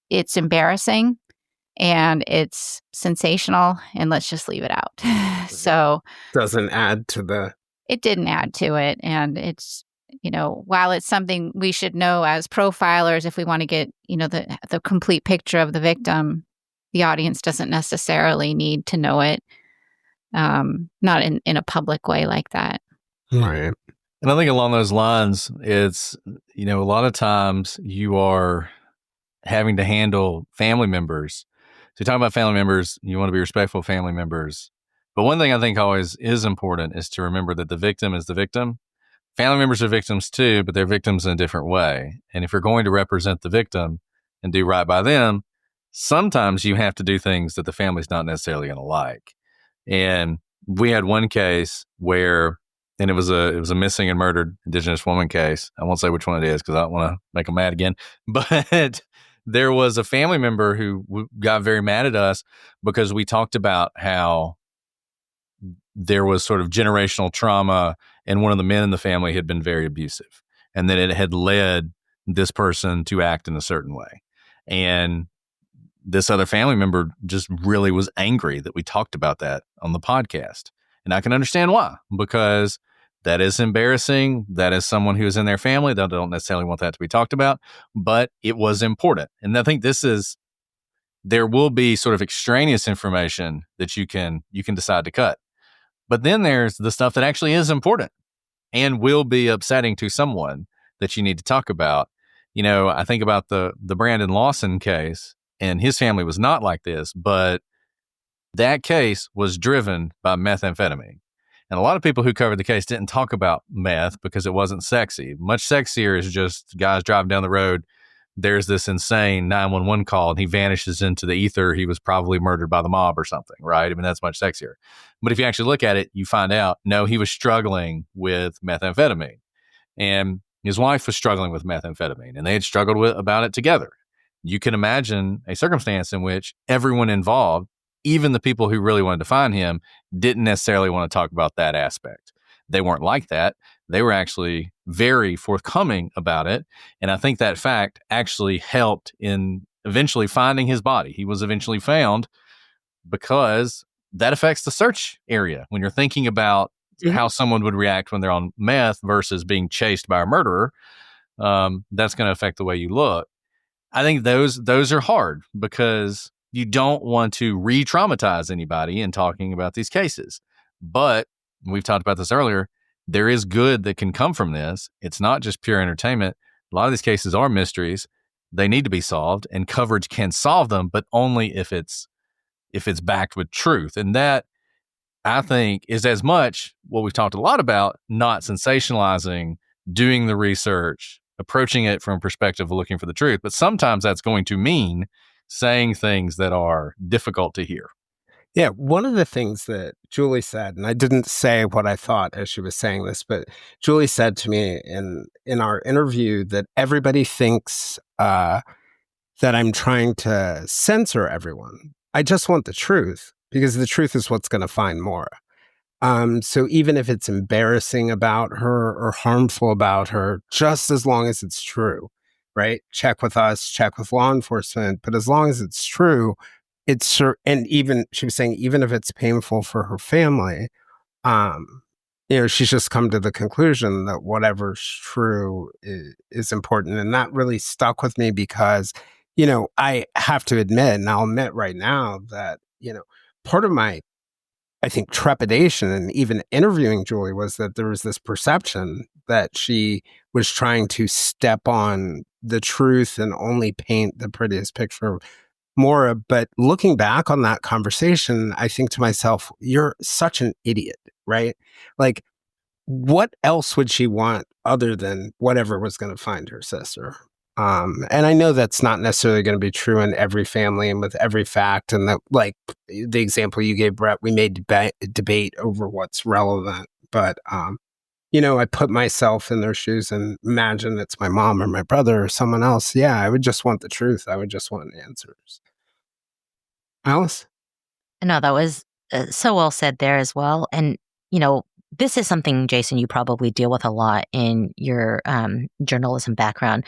it's embarrassing. And it's sensational, and let's just leave it out. So doesn't add to the. It didn't add to it, and it's while it's something we should know as profilers if we want to get the complete picture of the victim, the audience doesn't necessarily need to know it, not in a public way like that. Right. And I think along those lines, it's a lot of times you are having to handle family members. So you're talking about family members, you want to be respectful of family members. But one thing I think always is important is to remember that the victim is the victim. Family members are victims too, but they're victims in a different way. And if you're going to represent the victim and do right by them, sometimes you have to do things that the family's not necessarily going to like. And we had one case where, and it was a missing and murdered Indigenous woman case. I won't say which one it is because I don't want to make them mad again. But there was a family member who got very mad at us because we talked about how there was sort of generational trauma and one of the men in the family had been very abusive and that it had led this person to act in a certain way. And this other family member just really was angry that we talked about that on the podcast. And I can understand why, because that is embarrassing. That is someone who is in their family. They don't necessarily want that to be talked about, but it was important. And I think there will be sort of extraneous information that you can decide to cut. But then there's the stuff that actually is important and will be upsetting to someone that you need to talk about. I think about the Brandon Lawson case, and his family was not like this, but that case was driven by methamphetamine. And a lot of people who covered the case didn't talk about meth because it wasn't sexy. Much sexier is just guys driving down the road. There's this insane 911 call and he vanishes into the ether. He was probably murdered by the mob or something, right? I mean, that's much sexier. But if you actually look at it, you find out, no, he was struggling with methamphetamine. And his wife was struggling with methamphetamine and they had struggled about it together. You can imagine a circumstance in which everyone involved, even the people who really wanted to find him, didn't necessarily want to talk about that aspect. They weren't like that. They were actually very forthcoming about it. And I think that fact actually helped in eventually finding his body. He was eventually found because that affects the search area. When you're thinking about how someone would react when they're on meth versus being chased by a murderer, that's going to affect the way you look. I think those are hard because you don't want to re-traumatize anybody in talking about these cases. But we've talked about this earlier. There is good that can come from this. It's not just pure entertainment. A lot of these cases are mysteries. they need to be solved, and coverage can solve them, but only if it's backed with truth. And that, I think, is as much what we've talked a lot about, not sensationalizing, doing the research, approaching it from a perspective of looking for the truth. But sometimes that's going to mean saying things that are difficult to hear. Yeah, one of the things that Julie said, and I didn't say what I thought as she was saying this, but Julie said to me in our interview that everybody thinks that I'm trying to censor everyone. I just want the truth, because the truth is what's going to find more. So even if it's embarrassing about her or harmful about her, just as long as it's true, right? Check with us, check with law enforcement. But as long as it's true, and even she was saying, even if it's painful for her family, she's just come to the conclusion that whatever's true is important. And that really stuck with me because, I have to admit, and I'll admit right now that, part of my, I think, trepidation and even interviewing Julie was that there was this perception that she was trying to step on the truth and only paint the prettiest picture of Maura. But looking back on that conversation, I think to myself, you're such an idiot, right? Like, what else would she want other than whatever was going to find her sister? And I know that's not necessarily going to be true in every family and with every fact. And that, like the example you gave, Brett, we may debate over what's relevant. But, I put myself in their shoes and imagine it's my mom or my brother or someone else. Yeah, I would just want the truth. I would just want answers. Alice? No, that was so well said there as well. And, this is something, Jason, you probably deal with a lot in your journalism background.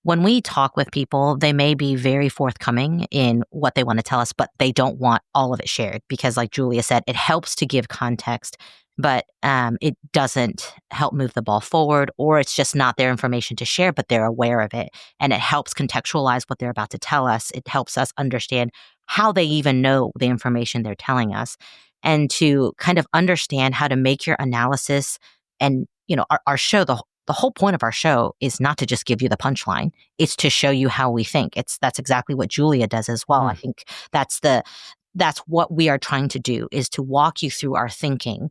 When we talk with people, they may be very forthcoming in what they want to tell us, but they don't want all of it shared because, like Julia said, it helps to give context, but it doesn't help move the ball forward, or it's just not their information to share, but they're aware of it. And it helps contextualize what they're about to tell us. It helps us understand how they even know the information they're telling us, and to kind of understand how to make your analysis. And, our show, the whole point of our show is not to just give you the punchline. It's to show you how we think. That's exactly what Julia does as well. I think that's what we are trying to do, is to walk you through our thinking.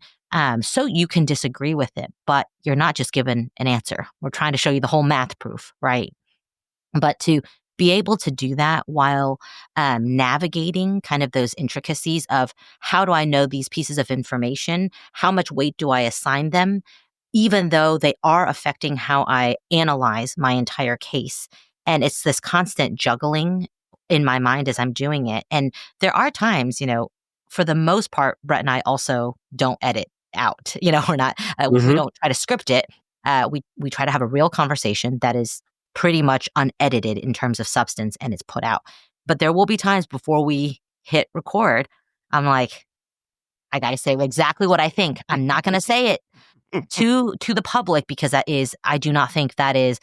So you can disagree with it, but you're not just given an answer. We're trying to show you the whole math proof, right? But to be able to do that while navigating kind of those intricacies of, how do I know these pieces of information? How much weight do I assign them, even though they are affecting how I analyze my entire case? And it's this constant juggling in my mind as I'm doing it. And there are times, for the most part, Brett and I also don't edit out. We're not, we don't try to script it. We try to have a real conversation that is pretty much unedited in terms of substance, and it's put out. But there will be times before we hit record, I'm like, I got to say exactly what I think. I'm not going to say it to the public, because I do not think that is,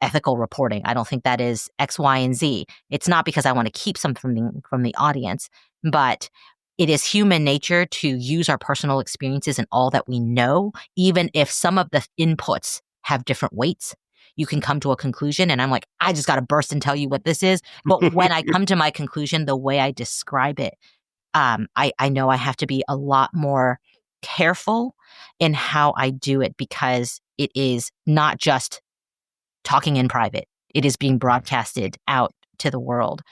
ethical reporting. I don't think that is X, Y, and Z. It's not because I want to keep something from the audience, but it is human nature to use our personal experiences and all that we know, even if some of the inputs have different weights. You can come to a conclusion, and I'm like, I just got to burst and tell you what this is. But when I come to my conclusion, the way I describe it, I know I have to be a lot more careful in how I do it, because it is not just talking in private. It is being broadcasted out to the world.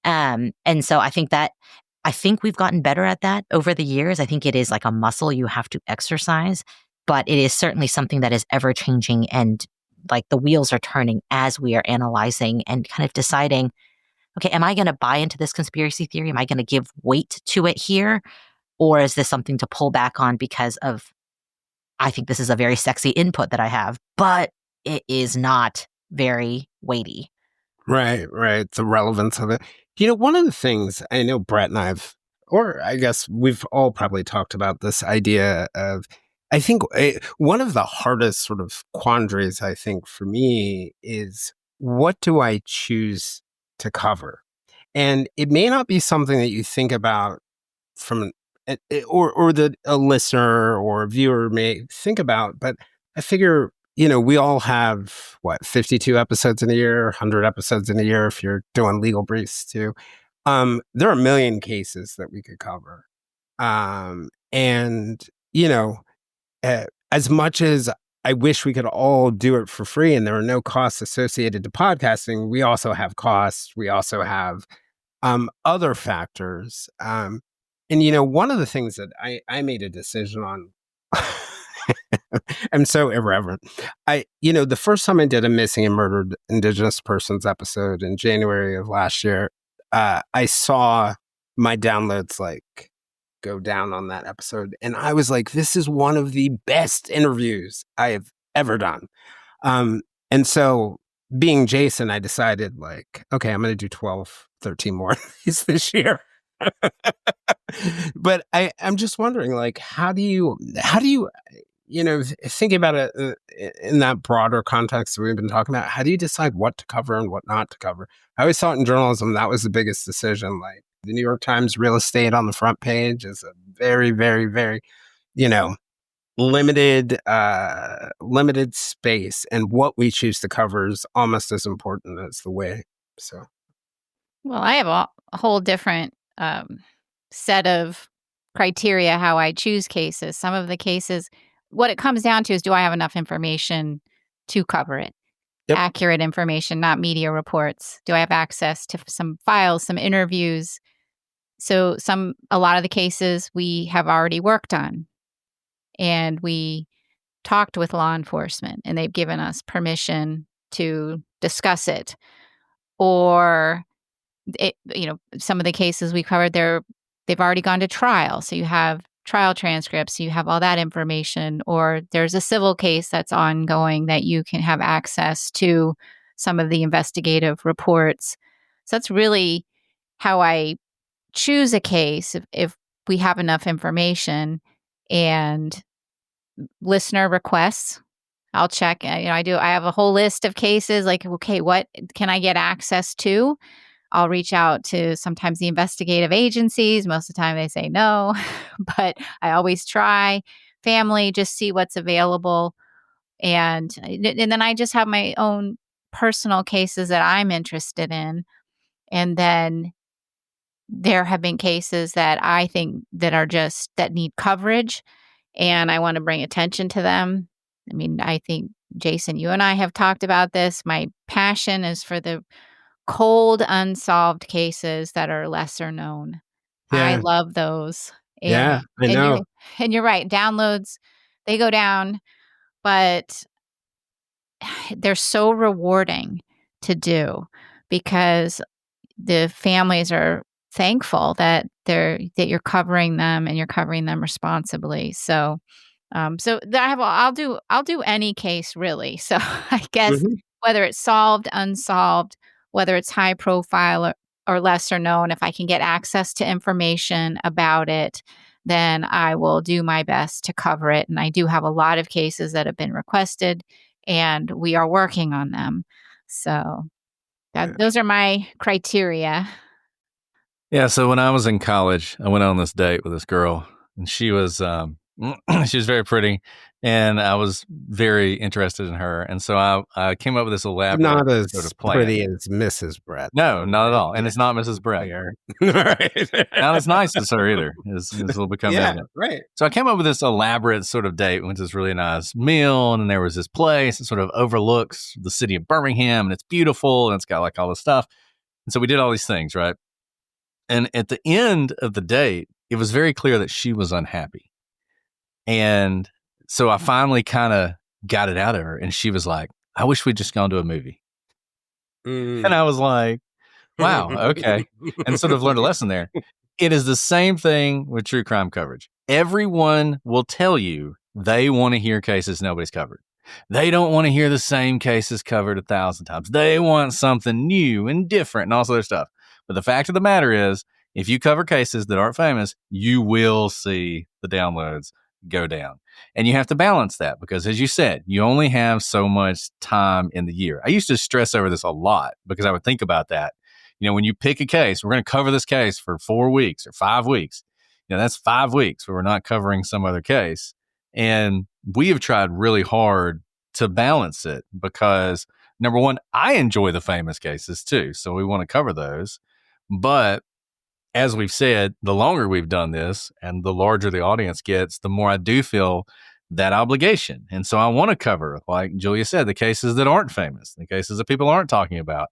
And so I think we've gotten better at that over the years. I think it is like a muscle you have to exercise, but it is certainly something that is ever changing, and like the wheels are turning as we are analyzing and kind of deciding, okay, am I going to buy into this conspiracy theory? Am I going to give weight to it here? Or is this something to pull back on because of, I think this is a very sexy input that I have, but it is not very weighty. Right. The relevance of it. One of the things I know Brett and or I guess we've all probably talked about this idea of, I think one of the hardest sort of quandaries, I think, for me is, what do I choose to cover? And it may not be something that you think about from, or that a listener or a viewer may think about, but I figure we all have 52 episodes in a year, 100 episodes in a year if you're doing legal briefs too. There are a million cases that we could cover. And, as much as I wish we could all do it for free and there are no costs associated to podcasting, we also have costs. We also have other factors. And, one of the things that I made a decision on, I'm so irreverent. The first time I did a missing and murdered Indigenous persons episode in January of last year, I saw my downloads go down on that episode. And I was like, this is one of the best interviews I have ever done. And so being Jason, I decided okay, I'm going to do 12, 13 more of these this year. But I'm just wondering, how do you, thinking about it in that broader context that we've been talking about, how do you decide what to cover and what not to cover? I always thought in journalism, that was the biggest decision. The New York Times real estate on the front page is a very, very, very, limited space. And what we choose to cover is almost as important as the way. So, well, I have a whole different set of criteria how I choose cases. Some of the cases, what it comes down to is, do I have enough information to cover it? Yep. Accurate information, not media reports. Do I have access to some files, some interviews? So a lot of the cases we have already worked on, and we talked with law enforcement and they've given us permission to discuss it. Or, some of the cases we covered, they've already gone to trial. So you have trial transcripts, you have all that information. Or there's a civil case that's ongoing that you can have access to some of the investigative reports. So that's really how I choose a case, if we have enough information. And listener requests, I'll check. I have a whole list of cases, okay, what can I get access to? I'll reach out to sometimes the investigative agencies. Most of the time they say no, but I always try. Family, just see what's available. And then I just have my own personal cases that I'm interested in. And then there have been cases that I think that need coverage, and I want to bring attention to them. I mean, I think, Jason, you and I have talked about this. My passion is for the cold, unsolved cases that are lesser known. Yeah. I love those. I know. You're right. Downloads, they go down, but they're so rewarding to do because the families are thankful that you're covering them and you're covering them responsibly. So I'll do any case really. So I guess whether it's solved, unsolved, whether it's high profile or lesser known, if I can get access to information about it, then I will do my best to cover it. And I do have a lot of cases that have been requested, and we are working on them. So those are my criteria. Yeah, so when I was in college, I went on this date with this girl, and she was she was very pretty, and I was very interested in her. And so I came up with this elaborate not as sort of plan. Pretty as Mrs. Brett. No, not at all. And it's not Mrs. Brett. Right. Not as nice as her either, as will become evident. Right. So I came up with this elaborate sort of date. We went to this really nice meal, and then there was this place that sort of overlooks the city of Birmingham, and it's beautiful, and it's got all this stuff. And so we did all these things, right? And at the end of the date, it was very clear that she was unhappy. And so I finally kind of got it out of her, and she was like, I wish we'd just gone to a movie. And I was like, wow, okay. And sort of learned a lesson there. It is the same thing with true crime coverage. Everyone will tell you they want to hear cases nobody's covered. They don't want to hear the same cases covered 1,000 times. They want something new and different and all this other stuff. But the fact of the matter is, if you cover cases that aren't famous, you will see the downloads go down. And you have to balance that because, as you said, you only have so much time in the year. I used to stress over this a lot because I would think about that. When you pick a case, we're going to cover this case for 4 weeks or 5 weeks. That's 5 weeks where we're not covering some other case. And we have tried really hard to balance it because, number one, I enjoy the famous cases too. So we want to cover those. But as we've said, the longer we've done this and the larger the audience gets, the more I do feel that obligation. And so I want to cover, like Julia said, the cases that aren't famous, the cases that people aren't talking about,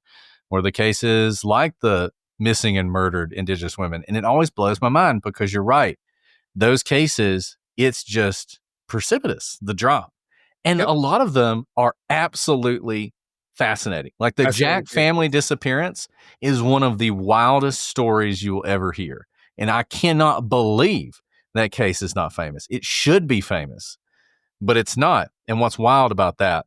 or the cases like the missing and murdered Indigenous women. And it always blows my mind because you're right. Those cases, it's just precipitous, the drop. And a lot of them are absolutely fascinating. Like the Jack family disappearance is one of the wildest stories you will ever hear. And I cannot believe that case is not famous. It should be famous, but it's not. And what's wild about that,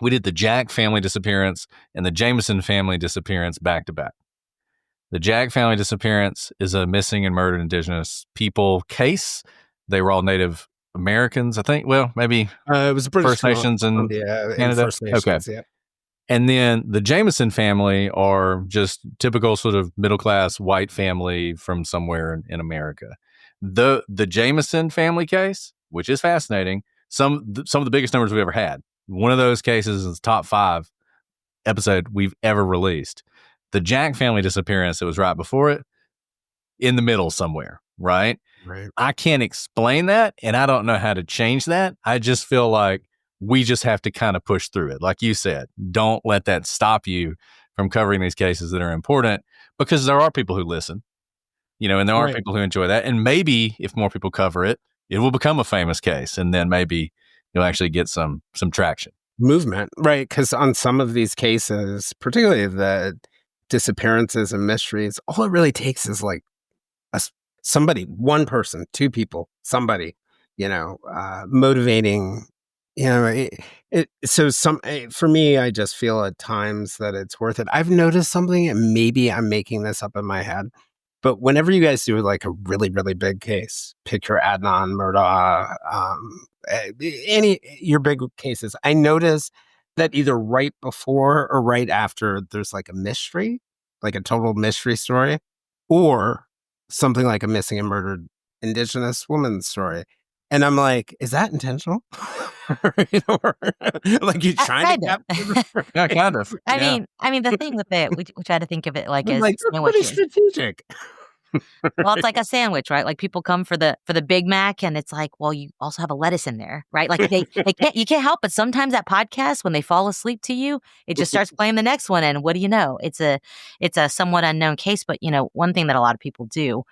we did the Jack family disappearance and the Jameson family disappearance back to back. The Jack family disappearance is a missing and murdered Indigenous people case. They were all Native Americans, I think. Well, maybe it was British First Nations and Canada. First Nations, yeah. And then the Jameson family are just typical sort of middle-class white family from somewhere in America. The Jameson family case, which is fascinating, some of the biggest numbers we've ever had. One of those cases is top 5 episode we've ever released. The Jack family disappearance, it was right before it, in the middle somewhere, right? Right. I can't explain that, and I don't know how to change that. I just feel like we just have to kind of push through it. Like you said, don't let that stop you from covering these cases that are important, because there are people who listen, and there are people who enjoy that. And maybe if more people cover it, it will become a famous case, and then maybe you'll actually get some traction. Movement, right? Because on some of these cases, particularly the disappearances and mysteries, all it really takes is like somebody, one person, two people, somebody, motivating. For me, I just feel at times that it's worth it. I've noticed something, and maybe I'm making this up in my head, but whenever you guys do like a really, really big case, pick your Adnan, Murdaugh, your big cases, I notice that either right before or right after there's like a mystery, like a total mystery story, or something like a missing and murdered Indigenous woman story. And I'm like, is that intentional? Like you trying to capture? Yeah, kind of. I mean, the thing with it, we try to think of it like as like pretty strategic. Well, it's like a sandwich, right? Like people come for the Big Mac, and it's like, well, you also have a lettuce in there, right? Like you can't help but sometimes that podcast, when they fall asleep to you, it just starts playing the next one, and what do you know? It's a somewhat unknown case, but one thing that a lot of people do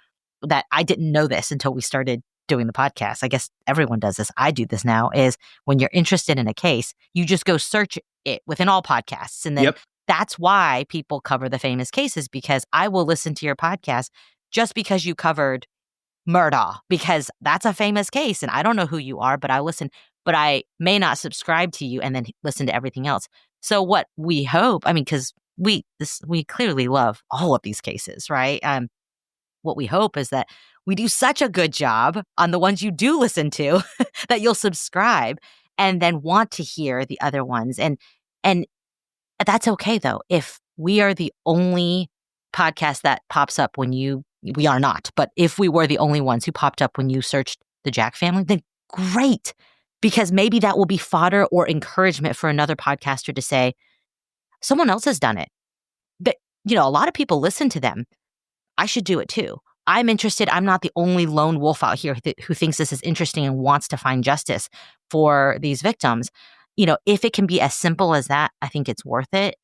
that I didn't know this until we started doing the podcast. I guess everyone does this. I do this now. Is when you're interested in a case, you just go search it within all podcasts, and then that's why people cover the famous cases, because I will listen to your podcast just because you covered Murdaugh, because that's a famous case and I don't know who you are, but I listen, but I may not subscribe to you and then listen to everything else. So what we hope, because we clearly love all of these cases, right? What we hope is that we do such a good job on the ones you do listen to that you'll subscribe and then want to hear the other ones. And that's okay though. If we are the only podcast that pops up when we are not, but if we were the only ones who popped up when you searched the Jack family, then great, because maybe that will be fodder or encouragement for another podcaster to say, someone else has done it. But, a lot of people listen to them. I should do it too. I'm interested. I'm not the only lone wolf out here who thinks this is interesting and wants to find justice for these victims. If it can be as simple as that, I think it's worth it.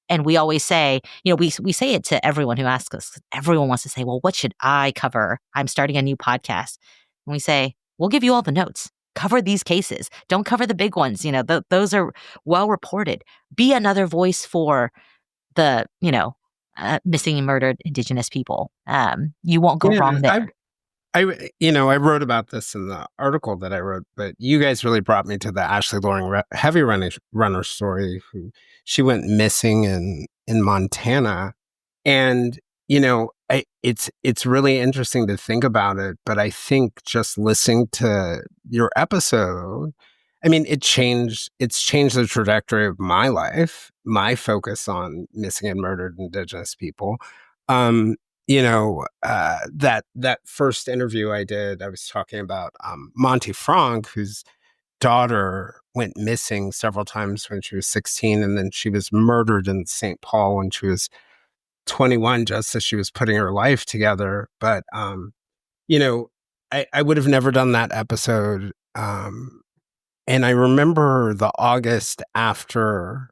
And we always say, we say it to everyone who asks us. Everyone wants to say, well, what should I cover? I'm starting a new podcast. And we say, we'll give you all the notes. Cover these cases. Don't cover the big ones. Those are well reported. Be another voice for the, missing and murdered Indigenous people. You won't go wrong there. I wrote about this in the article that I wrote, but you guys really brought me to the Ashley Loring heavy runner story. She went missing in Montana, and it's really interesting to think about it. But I think just listening to your episode, it's changed the trajectory of my life, my focus on missing and murdered Indigenous people. That first interview I did, I was talking about Monty Frank, who's daughter went missing several times when she was 16, and then she was murdered in St. Paul when she was 21, just as she was putting her life together. But, you know, I would have never done that episode. And I remember the August after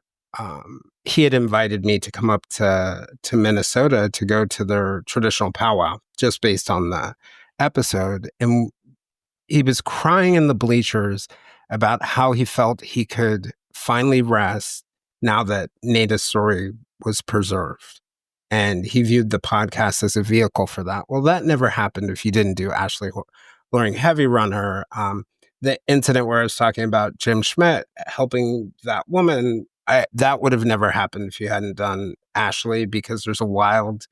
he had invited me to come up to Minnesota to go to their traditional powwow, just based on the episode. And he was crying in the bleachers about how he felt he could finally rest now that Nada's story was preserved. And he viewed the podcast as a vehicle for that. Well, that never happened if you didn't do Ashley Loring Heavy Runner. The incident where I was talking about Jim Schmidt helping that woman, that would have never happened if you hadn't done Ashley, because there's a wild,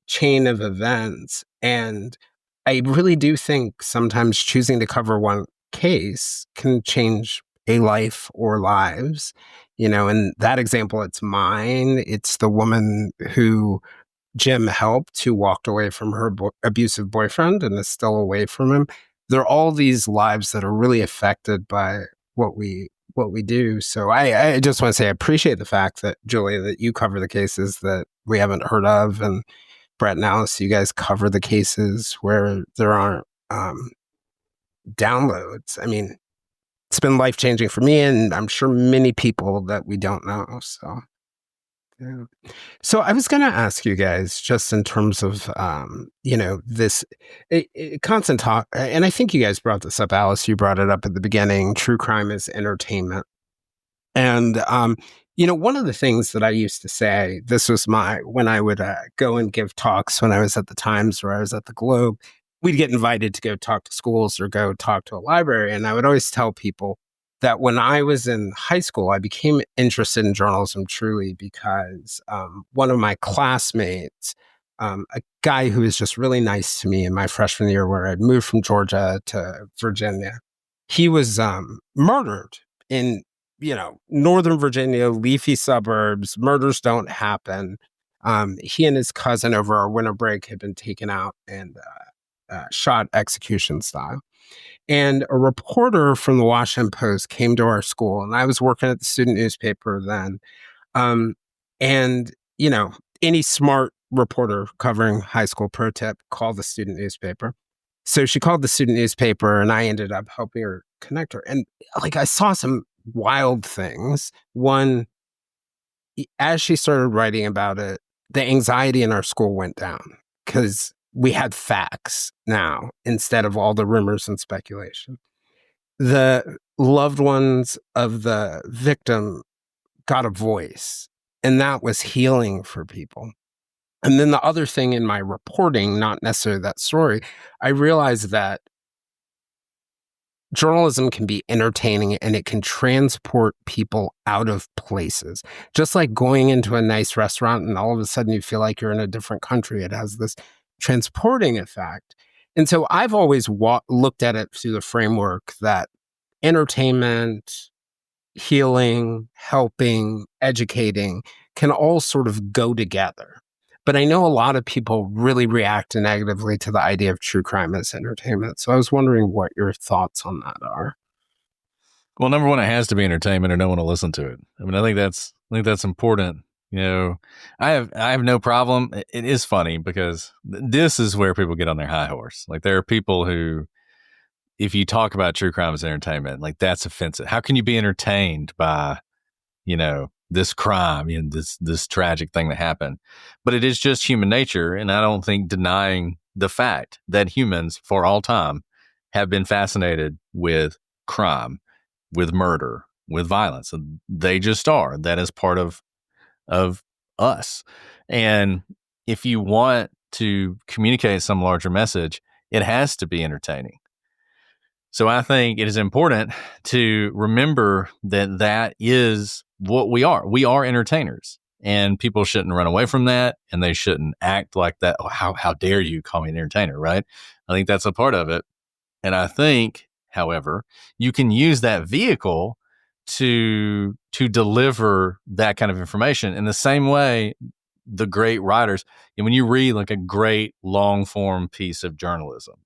chain of events. And I really do think sometimes choosing to cover one case can change a life or lives. In that example, it's mine. It's the woman who Jim helped, who walked away from her abusive boyfriend and is still away from him. There are all these lives that are really affected by what we do. So I just want to say I appreciate the fact that, Julia, that you cover the cases that we haven't heard of, and Brett and Alice, you guys cover the cases where there aren't downloads. I mean, it's been life-changing for me, and I'm sure many people that we don't know. So, yeah. So I was going to ask you guys, just in terms of, this constant talk, and I think you guys brought this up, Alice, you brought it up at the beginning, true crime is entertainment. And, one of the things that I used to say, this was when I would go and give talks when I was at the Times or I was at the Globe, we'd get invited to go talk to schools or go talk to a library. And I would always tell people that when I was in high school, I became interested in journalism truly because one of my classmates, a guy who was just really nice to me in my freshman year where I'd moved from Georgia to Virginia, he was murdered in, Northern Virginia, leafy suburbs. Murders don't happen. He and his cousin over our winter break had been taken out and shot execution style. And a reporter from the Washington Post came to our school, and I was working at the student newspaper then. Any smart reporter covering high school pro tip, call the student newspaper. So she called the student newspaper, and I ended up helping her connect her. And I saw some wild things. One, as she started writing about it, the anxiety in our school went down because we had facts now instead of all the rumors and speculation. The loved ones of the victim got a voice, and that was healing for people. And then the other thing in my reporting, not necessarily that story, I realized that journalism can be entertaining and it can transport people out of places. Just like going into a nice restaurant and all of a sudden you feel like you're in a different country. It has this transporting effect. And so I've always looked at it through the framework that entertainment, healing, helping, educating can all sort of go together. But I know a lot of people really react negatively to the idea of true crime as entertainment. So I was wondering what your thoughts on that are. Well, number one, it has to be entertainment or no one will listen to it. I mean, I think that's important. I have no problem. It is funny because this is where people get on their high horse. There are people who, if you talk about true crime as entertainment, that's offensive. How can you be entertained by, this crime, this tragic thing that happened? But it is just human nature. And I don't think denying the fact that humans for all time have been fascinated with crime, with murder, with violence. And they just are. That is part of us. And if you want to communicate some larger message, it has to be entertaining. So I think it is important to remember that is what we are. We are entertainers, and people shouldn't run away from that, and they shouldn't act like that. Oh, how dare you call me an entertainer, right? I think that's a part of it. And I think, however, you can use that vehicle to deliver that kind of information in the same way the great writers. And when you read a great long form piece of journalism,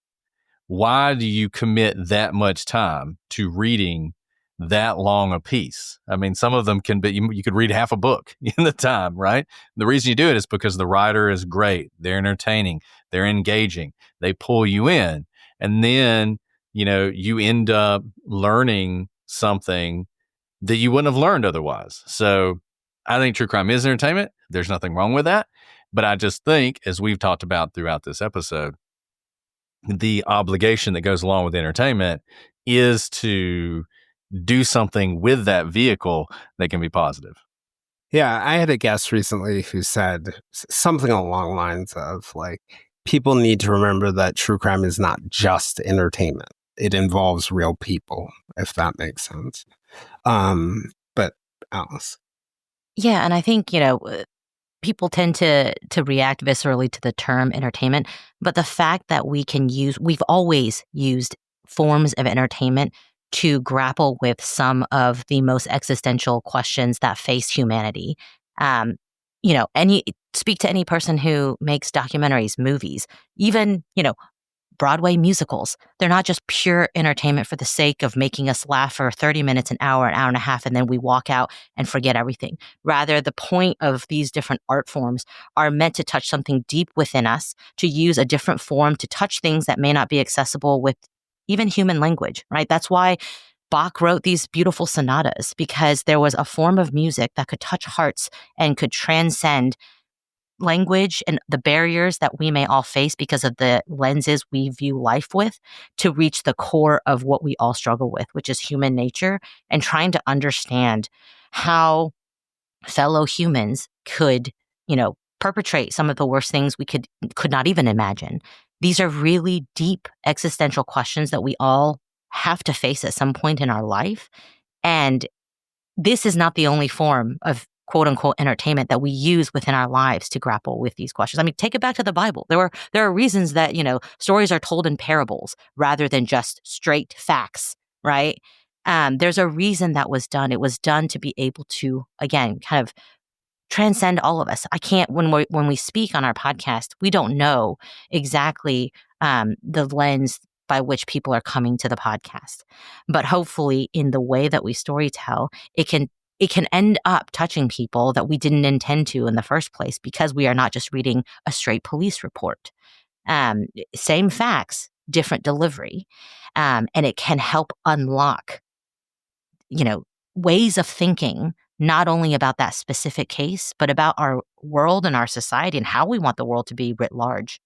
why do you commit that much time to reading that long a piece? I mean, some of them can be, you could read half a book in the time, right? The reason you do it is because the writer is great. They're entertaining. They're engaging. They pull you in. And then, you end up learning something that you wouldn't have learned otherwise. So I think true crime is entertainment. There's nothing wrong with that. But I just think, as we've talked about throughout this episode, the obligation that goes along with entertainment is to do something with that vehicle that can be positive. Yeah, I had a guest recently who said something along the lines of like, people need to remember that true crime is not just entertainment. It involves real people, if that makes sense. But Alice. Yeah, and I think, people tend to react viscerally to the term entertainment, but the fact that we've always used forms of entertainment to grapple with some of the most existential questions that face humanity. Speak to any person who makes documentaries, movies, even, Broadway musicals. They're not just pure entertainment for the sake of making us laugh for 30 minutes, an hour and a half, and then we walk out and forget everything. Rather, the point of these different art forms are meant to touch something deep within us, to use a different form to touch things that may not be accessible with even human language, right? That's why Bach wrote these beautiful sonatas, because there was a form of music that could touch hearts and could transcend language and the barriers that we may all face because of the lenses we view life with, to reach the core of what we all struggle with, which is human nature, and trying to understand how fellow humans could, perpetrate some of the worst things we could not even imagine. These are really deep existential questions that we all have to face at some point in our life. And this is not the only form of quote unquote entertainment that we use within our lives to grapple with these questions. I mean, take it back to the Bible. There are reasons that, stories are told in parables rather than just straight facts, right? There's a reason that was done. It was done to be able to, again, kind of transcend all of us. I can't, when we speak on our podcast, we don't know exactly the lens by which people are coming to the podcast. But hopefully in the way that we storytell, it can end up touching people that we didn't intend to in the first place, because we are not just reading a straight police report. Same facts, different delivery. And it can help unlock, ways of thinking, not only about that specific case, but about our world and our society and how we want the world to be writ large.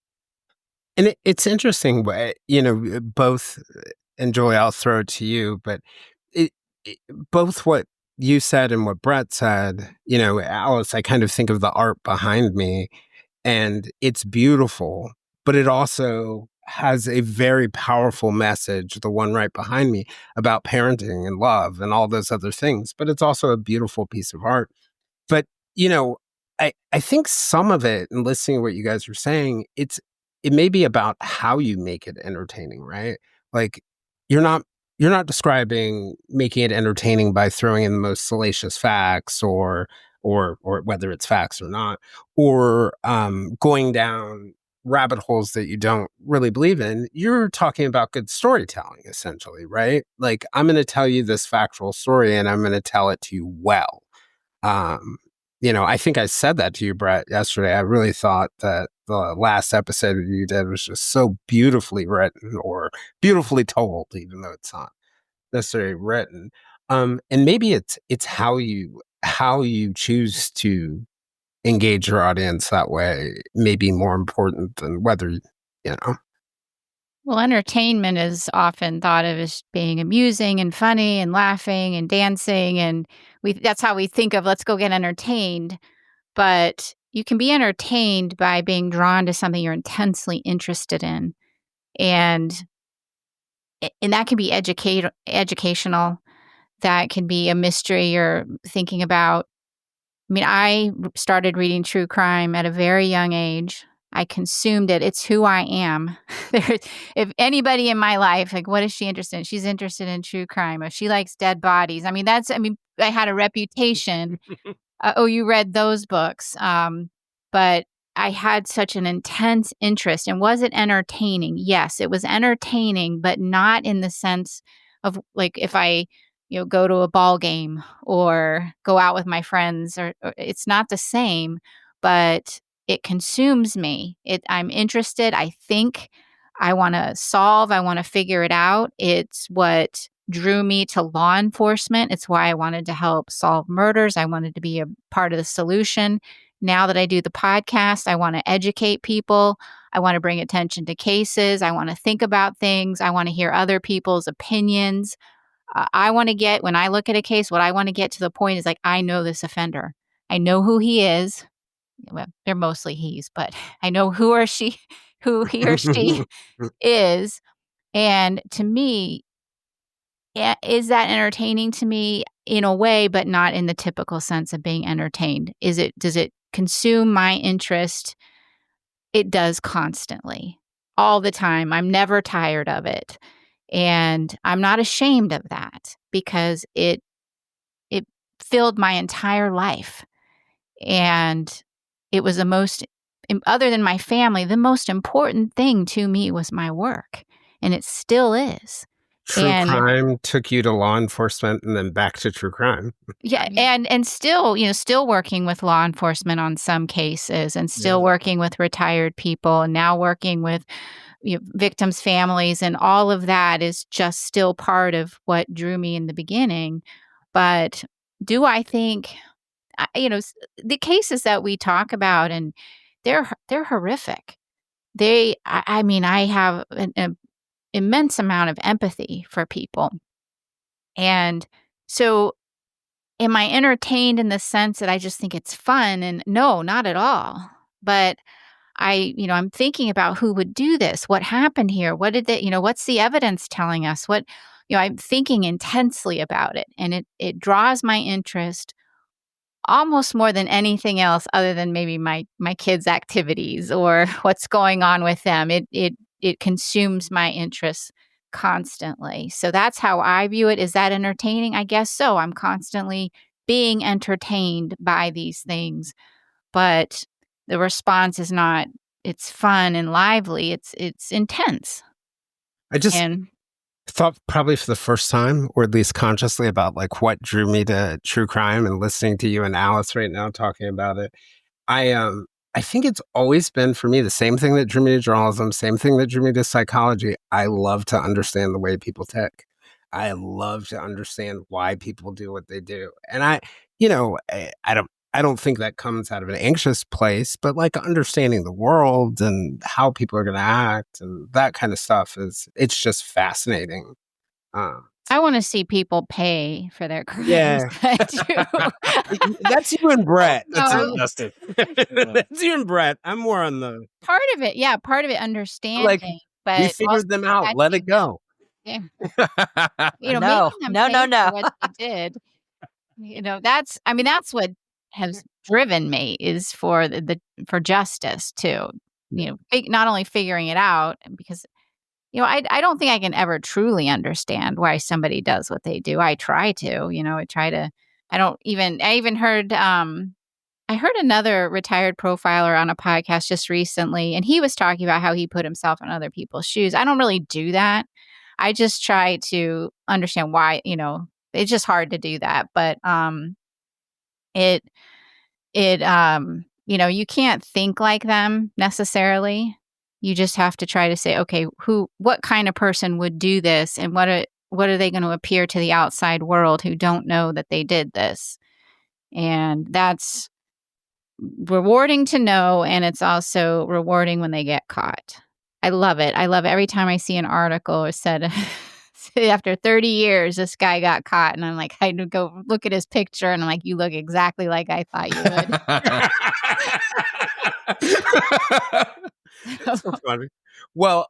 And it's interesting, both, and Joy, I'll throw it to you, but both what you said and what Brett said, Alice, I kind of think of the art behind me, and it's beautiful, but it also has a very powerful message, the one right behind me, about parenting and love and all those other things. But it's also a beautiful piece of art. But, I think some of it, and listening to what you guys were saying, it may be about how you make it entertaining, right? Like, you're not describing making it entertaining by throwing in the most salacious facts or whether it's facts or not, or going down rabbit holes that you don't really believe in. You're talking about good storytelling, essentially, right? Like, I'm going to tell you this factual story and I'm going to tell it to you well. I think I said that to you, Brett, yesterday. I really thought that the last episode you did was just so beautifully written, or beautifully told, even though it's not necessarily written. And maybe it's how you choose to engage your audience that way may be more important than whether, Well, entertainment is often thought of as being amusing and funny and laughing and dancing, and that's how we think of, let's go get entertained. But you can be entertained by being drawn to something you're intensely interested in. And that can be educational. That can be a mystery you're thinking about. I mean, I started reading true crime at a very young age. I consumed it. It's who I am. If anybody in my life, like, what is she interested in? She's interested in true crime. If she likes dead bodies. I had a reputation. Oh, you read those books. But I had such an intense interest. And was it entertaining? Yes, it was entertaining, but not in the sense of like if I, go to a ball game or go out with my friends, or it's not the same, but it consumes me. I'm interested. I think I want to solve. I want to figure it out. It's what drew me to law enforcement. It's why I wanted to help solve murders. I wanted to be a part of the solution. Now that I do the podcast, I want to educate people. I want to bring attention to cases. I want to think about things. I want to hear other people's opinions. I want to get, when I look at a case, what I want to get to the point is like, I know this offender. I know who he is. Well, they're mostly he's, but I know who he or she is. And to me, is that entertaining to me in a way, but not in the typical sense of being entertained? Does it consume my interest? It does constantly, all the time. I'm never tired of it. And I'm not ashamed of that because it filled my entire life. And it was other than my family, the most important thing to me was my work. And it still is. True crime took you to law enforcement and then back to true crime. Yeah. And still, still working with law enforcement on some cases and still working with retired people and now working with victims' families. And all of that is just still part of what drew me in the beginning. But do I think, the cases that we talk about, and they're horrific. I have an immense amount of empathy for people. And so am I entertained in the sense that I just think it's fun? And no, not at all. But I'm thinking about who would do this, what happened here, what did they, what's the evidence telling us? I'm thinking intensely about it, and it draws my interest almost more than anything else other than maybe my kids' activities or what's going on with them. It consumes my interest constantly. So that's how I view it. Is that entertaining? I guess so. I'm constantly being entertained by these things, but the response is not, it's fun and lively. It's intense. I just thought probably for the first time, or at least consciously, about like what drew me to true crime, and listening to you and Alice right now talking about it. I think it's always been for me the same thing that drew me to journalism, same thing that drew me to psychology. I love to understand the way people tick. I love to understand why people do what they do. And I don't think that comes out of an anxious place, but like understanding the world and how people are going to act and that kind of stuff it's just fascinating. I want to see people pay for their crimes. Yeah. That's you and Brett. That's Justin. That's you and Brett. I'm more on the part of it. Yeah, part of it understanding. Like, but we figured them out. Let it go. Yeah. No. What they did. That's what has driven me is for for justice too. Not only figuring it out, because I don't think I can ever truly understand why somebody does what they do. I try to, I heard another retired profiler on a podcast just recently, and he was talking about how he put himself in other people's shoes. I don't really do that. I just try to understand why, it's just hard to do that. But you can't think like them necessarily. You just have to try to say, okay, what kind of person would do this, and what are they going to appear to the outside world who don't know that they did this? And that's rewarding to know, and it's also rewarding when they get caught. I love it. I love it. Every time I see an article or said after 30 years, this guy got caught, and I'm like, I go look at his picture, and I'm like, you look exactly like I thought you would. That's so funny. Well,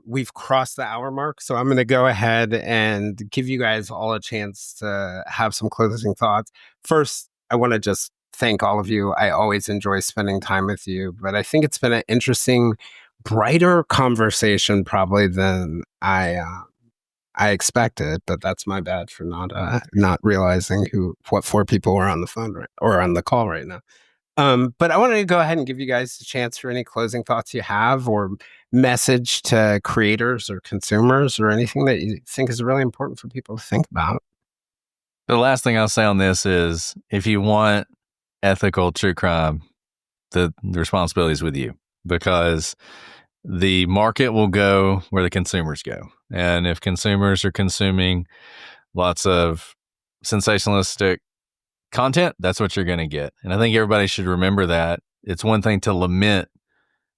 we've crossed the hour mark, so I'm going to go ahead and give you guys all a chance to have some closing thoughts. First, I want to just thank all of you. I always enjoy spending time with you, but I think it's been an interesting, brighter conversation probably than I expected. But that's my bad for not realizing what four people were on the phone or on the call right now. But I wanted to go ahead and give you guys a chance for any closing thoughts you have or message to creators or consumers or anything that you think is really important for people to think about. The last thing I'll say on this is if you want ethical true crime, the responsibility is with you, because the market will go where the consumers go. And if consumers are consuming lots of sensationalistic content, that's what you're going to get. And I think everybody should remember that. It's one thing to lament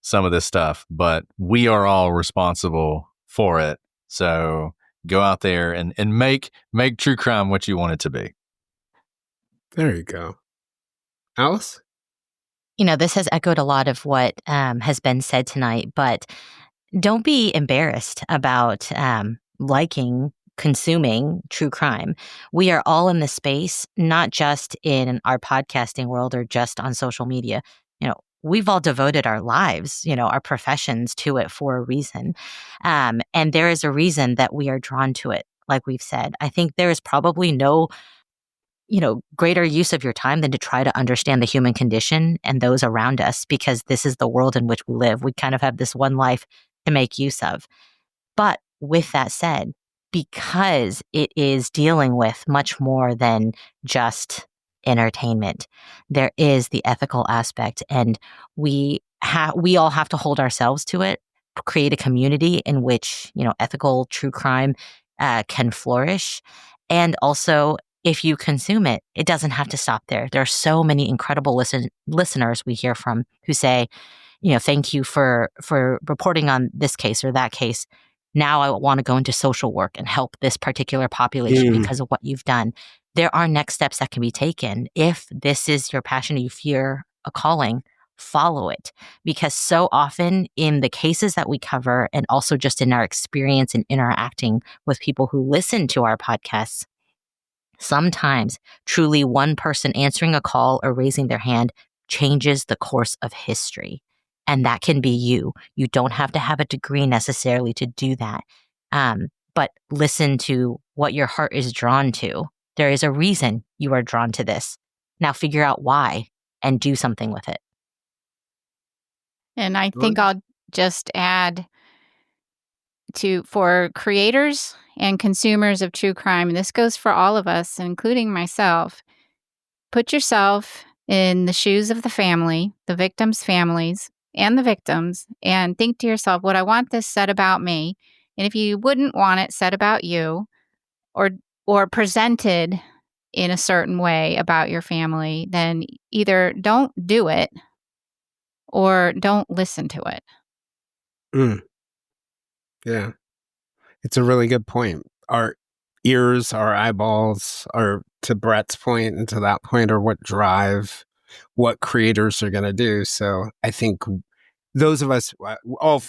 some of this stuff, but we are all responsible for it. So go out there and make true crime what you want it to be. There you go. Alice? This has echoed a lot of what has been said tonight, but don't be embarrassed about liking, consuming true crime. We are all in the space, not just in our podcasting world or just on social media. We've all devoted our lives, our professions to it for a reason. And there is a reason that we are drawn to it, like we've said. I think there is probably no greater use of your time than to try to understand the human condition and those around us, because this is the world in which we live. We kind of have this one life to make use of. But with that said, because it is dealing with much more than just entertainment, there is the ethical aspect, and we all have to hold ourselves to it, create a community in which, ethical true crime can flourish. And also, if you consume it, it doesn't have to stop there. There are so many incredible listeners we hear from who say, thank you for reporting on this case or that case. Now I want to go into social work and help this particular population because of what you've done. There are next steps that can be taken. If this is your passion, you fear a calling, follow it. Because so often in the cases that we cover, and also just in our experience in interacting with people who listen to our podcasts, sometimes truly one person answering a call or raising their hand changes the course of history. And that can be you. You don't have to have a degree necessarily to do that. But listen to what your heart is drawn to. There is a reason you are drawn to this. Now figure out why and do something with it. And I think I'll just add for creators and consumers of true crime, and this goes for all of us, including myself, put yourself in the shoes of the family, the victims' families, and the victims, and think to yourself, would I want this said about me? And if you wouldn't want it said about you or presented in a certain way about your family, then either don't do it or don't listen to it. Yeah. It's a really good point. Our ears, our eyeballs are, to Brett's point and to that point, are what drive what creators are going to do. So I think those of us, all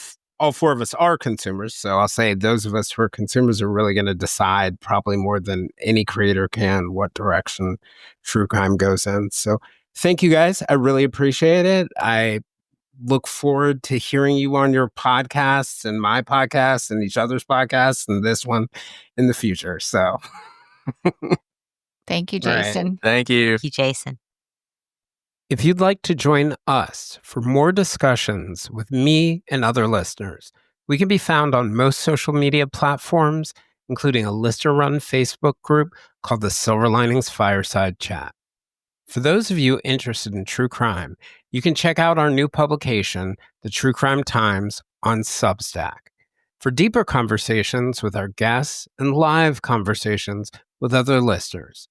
four of us are consumers. So I'll say those of us who are consumers are really going to decide, probably more than any creator can, what direction true crime goes in. So thank you guys. I really appreciate it. I look forward to hearing you on your podcasts and my podcast and each other's podcasts and this one in the future. So thank you, Jason. Right. Thank you. Thank you, Jason. If you'd like to join us for more discussions with me and other listeners, we can be found on most social media platforms, including a listener-run Facebook group called the Silver Linings Fireside Chat. For those of you interested in true crime, you can check out our new publication, The True Crime Times, on Substack. For deeper conversations with our guests and live conversations with other listeners,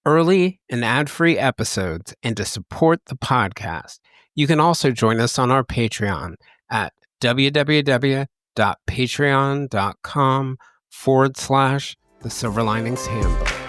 early and ad-free episodes, and to support the podcast, you can also join us on our Patreon at www.patreon.com/The Silver Linings Handbook.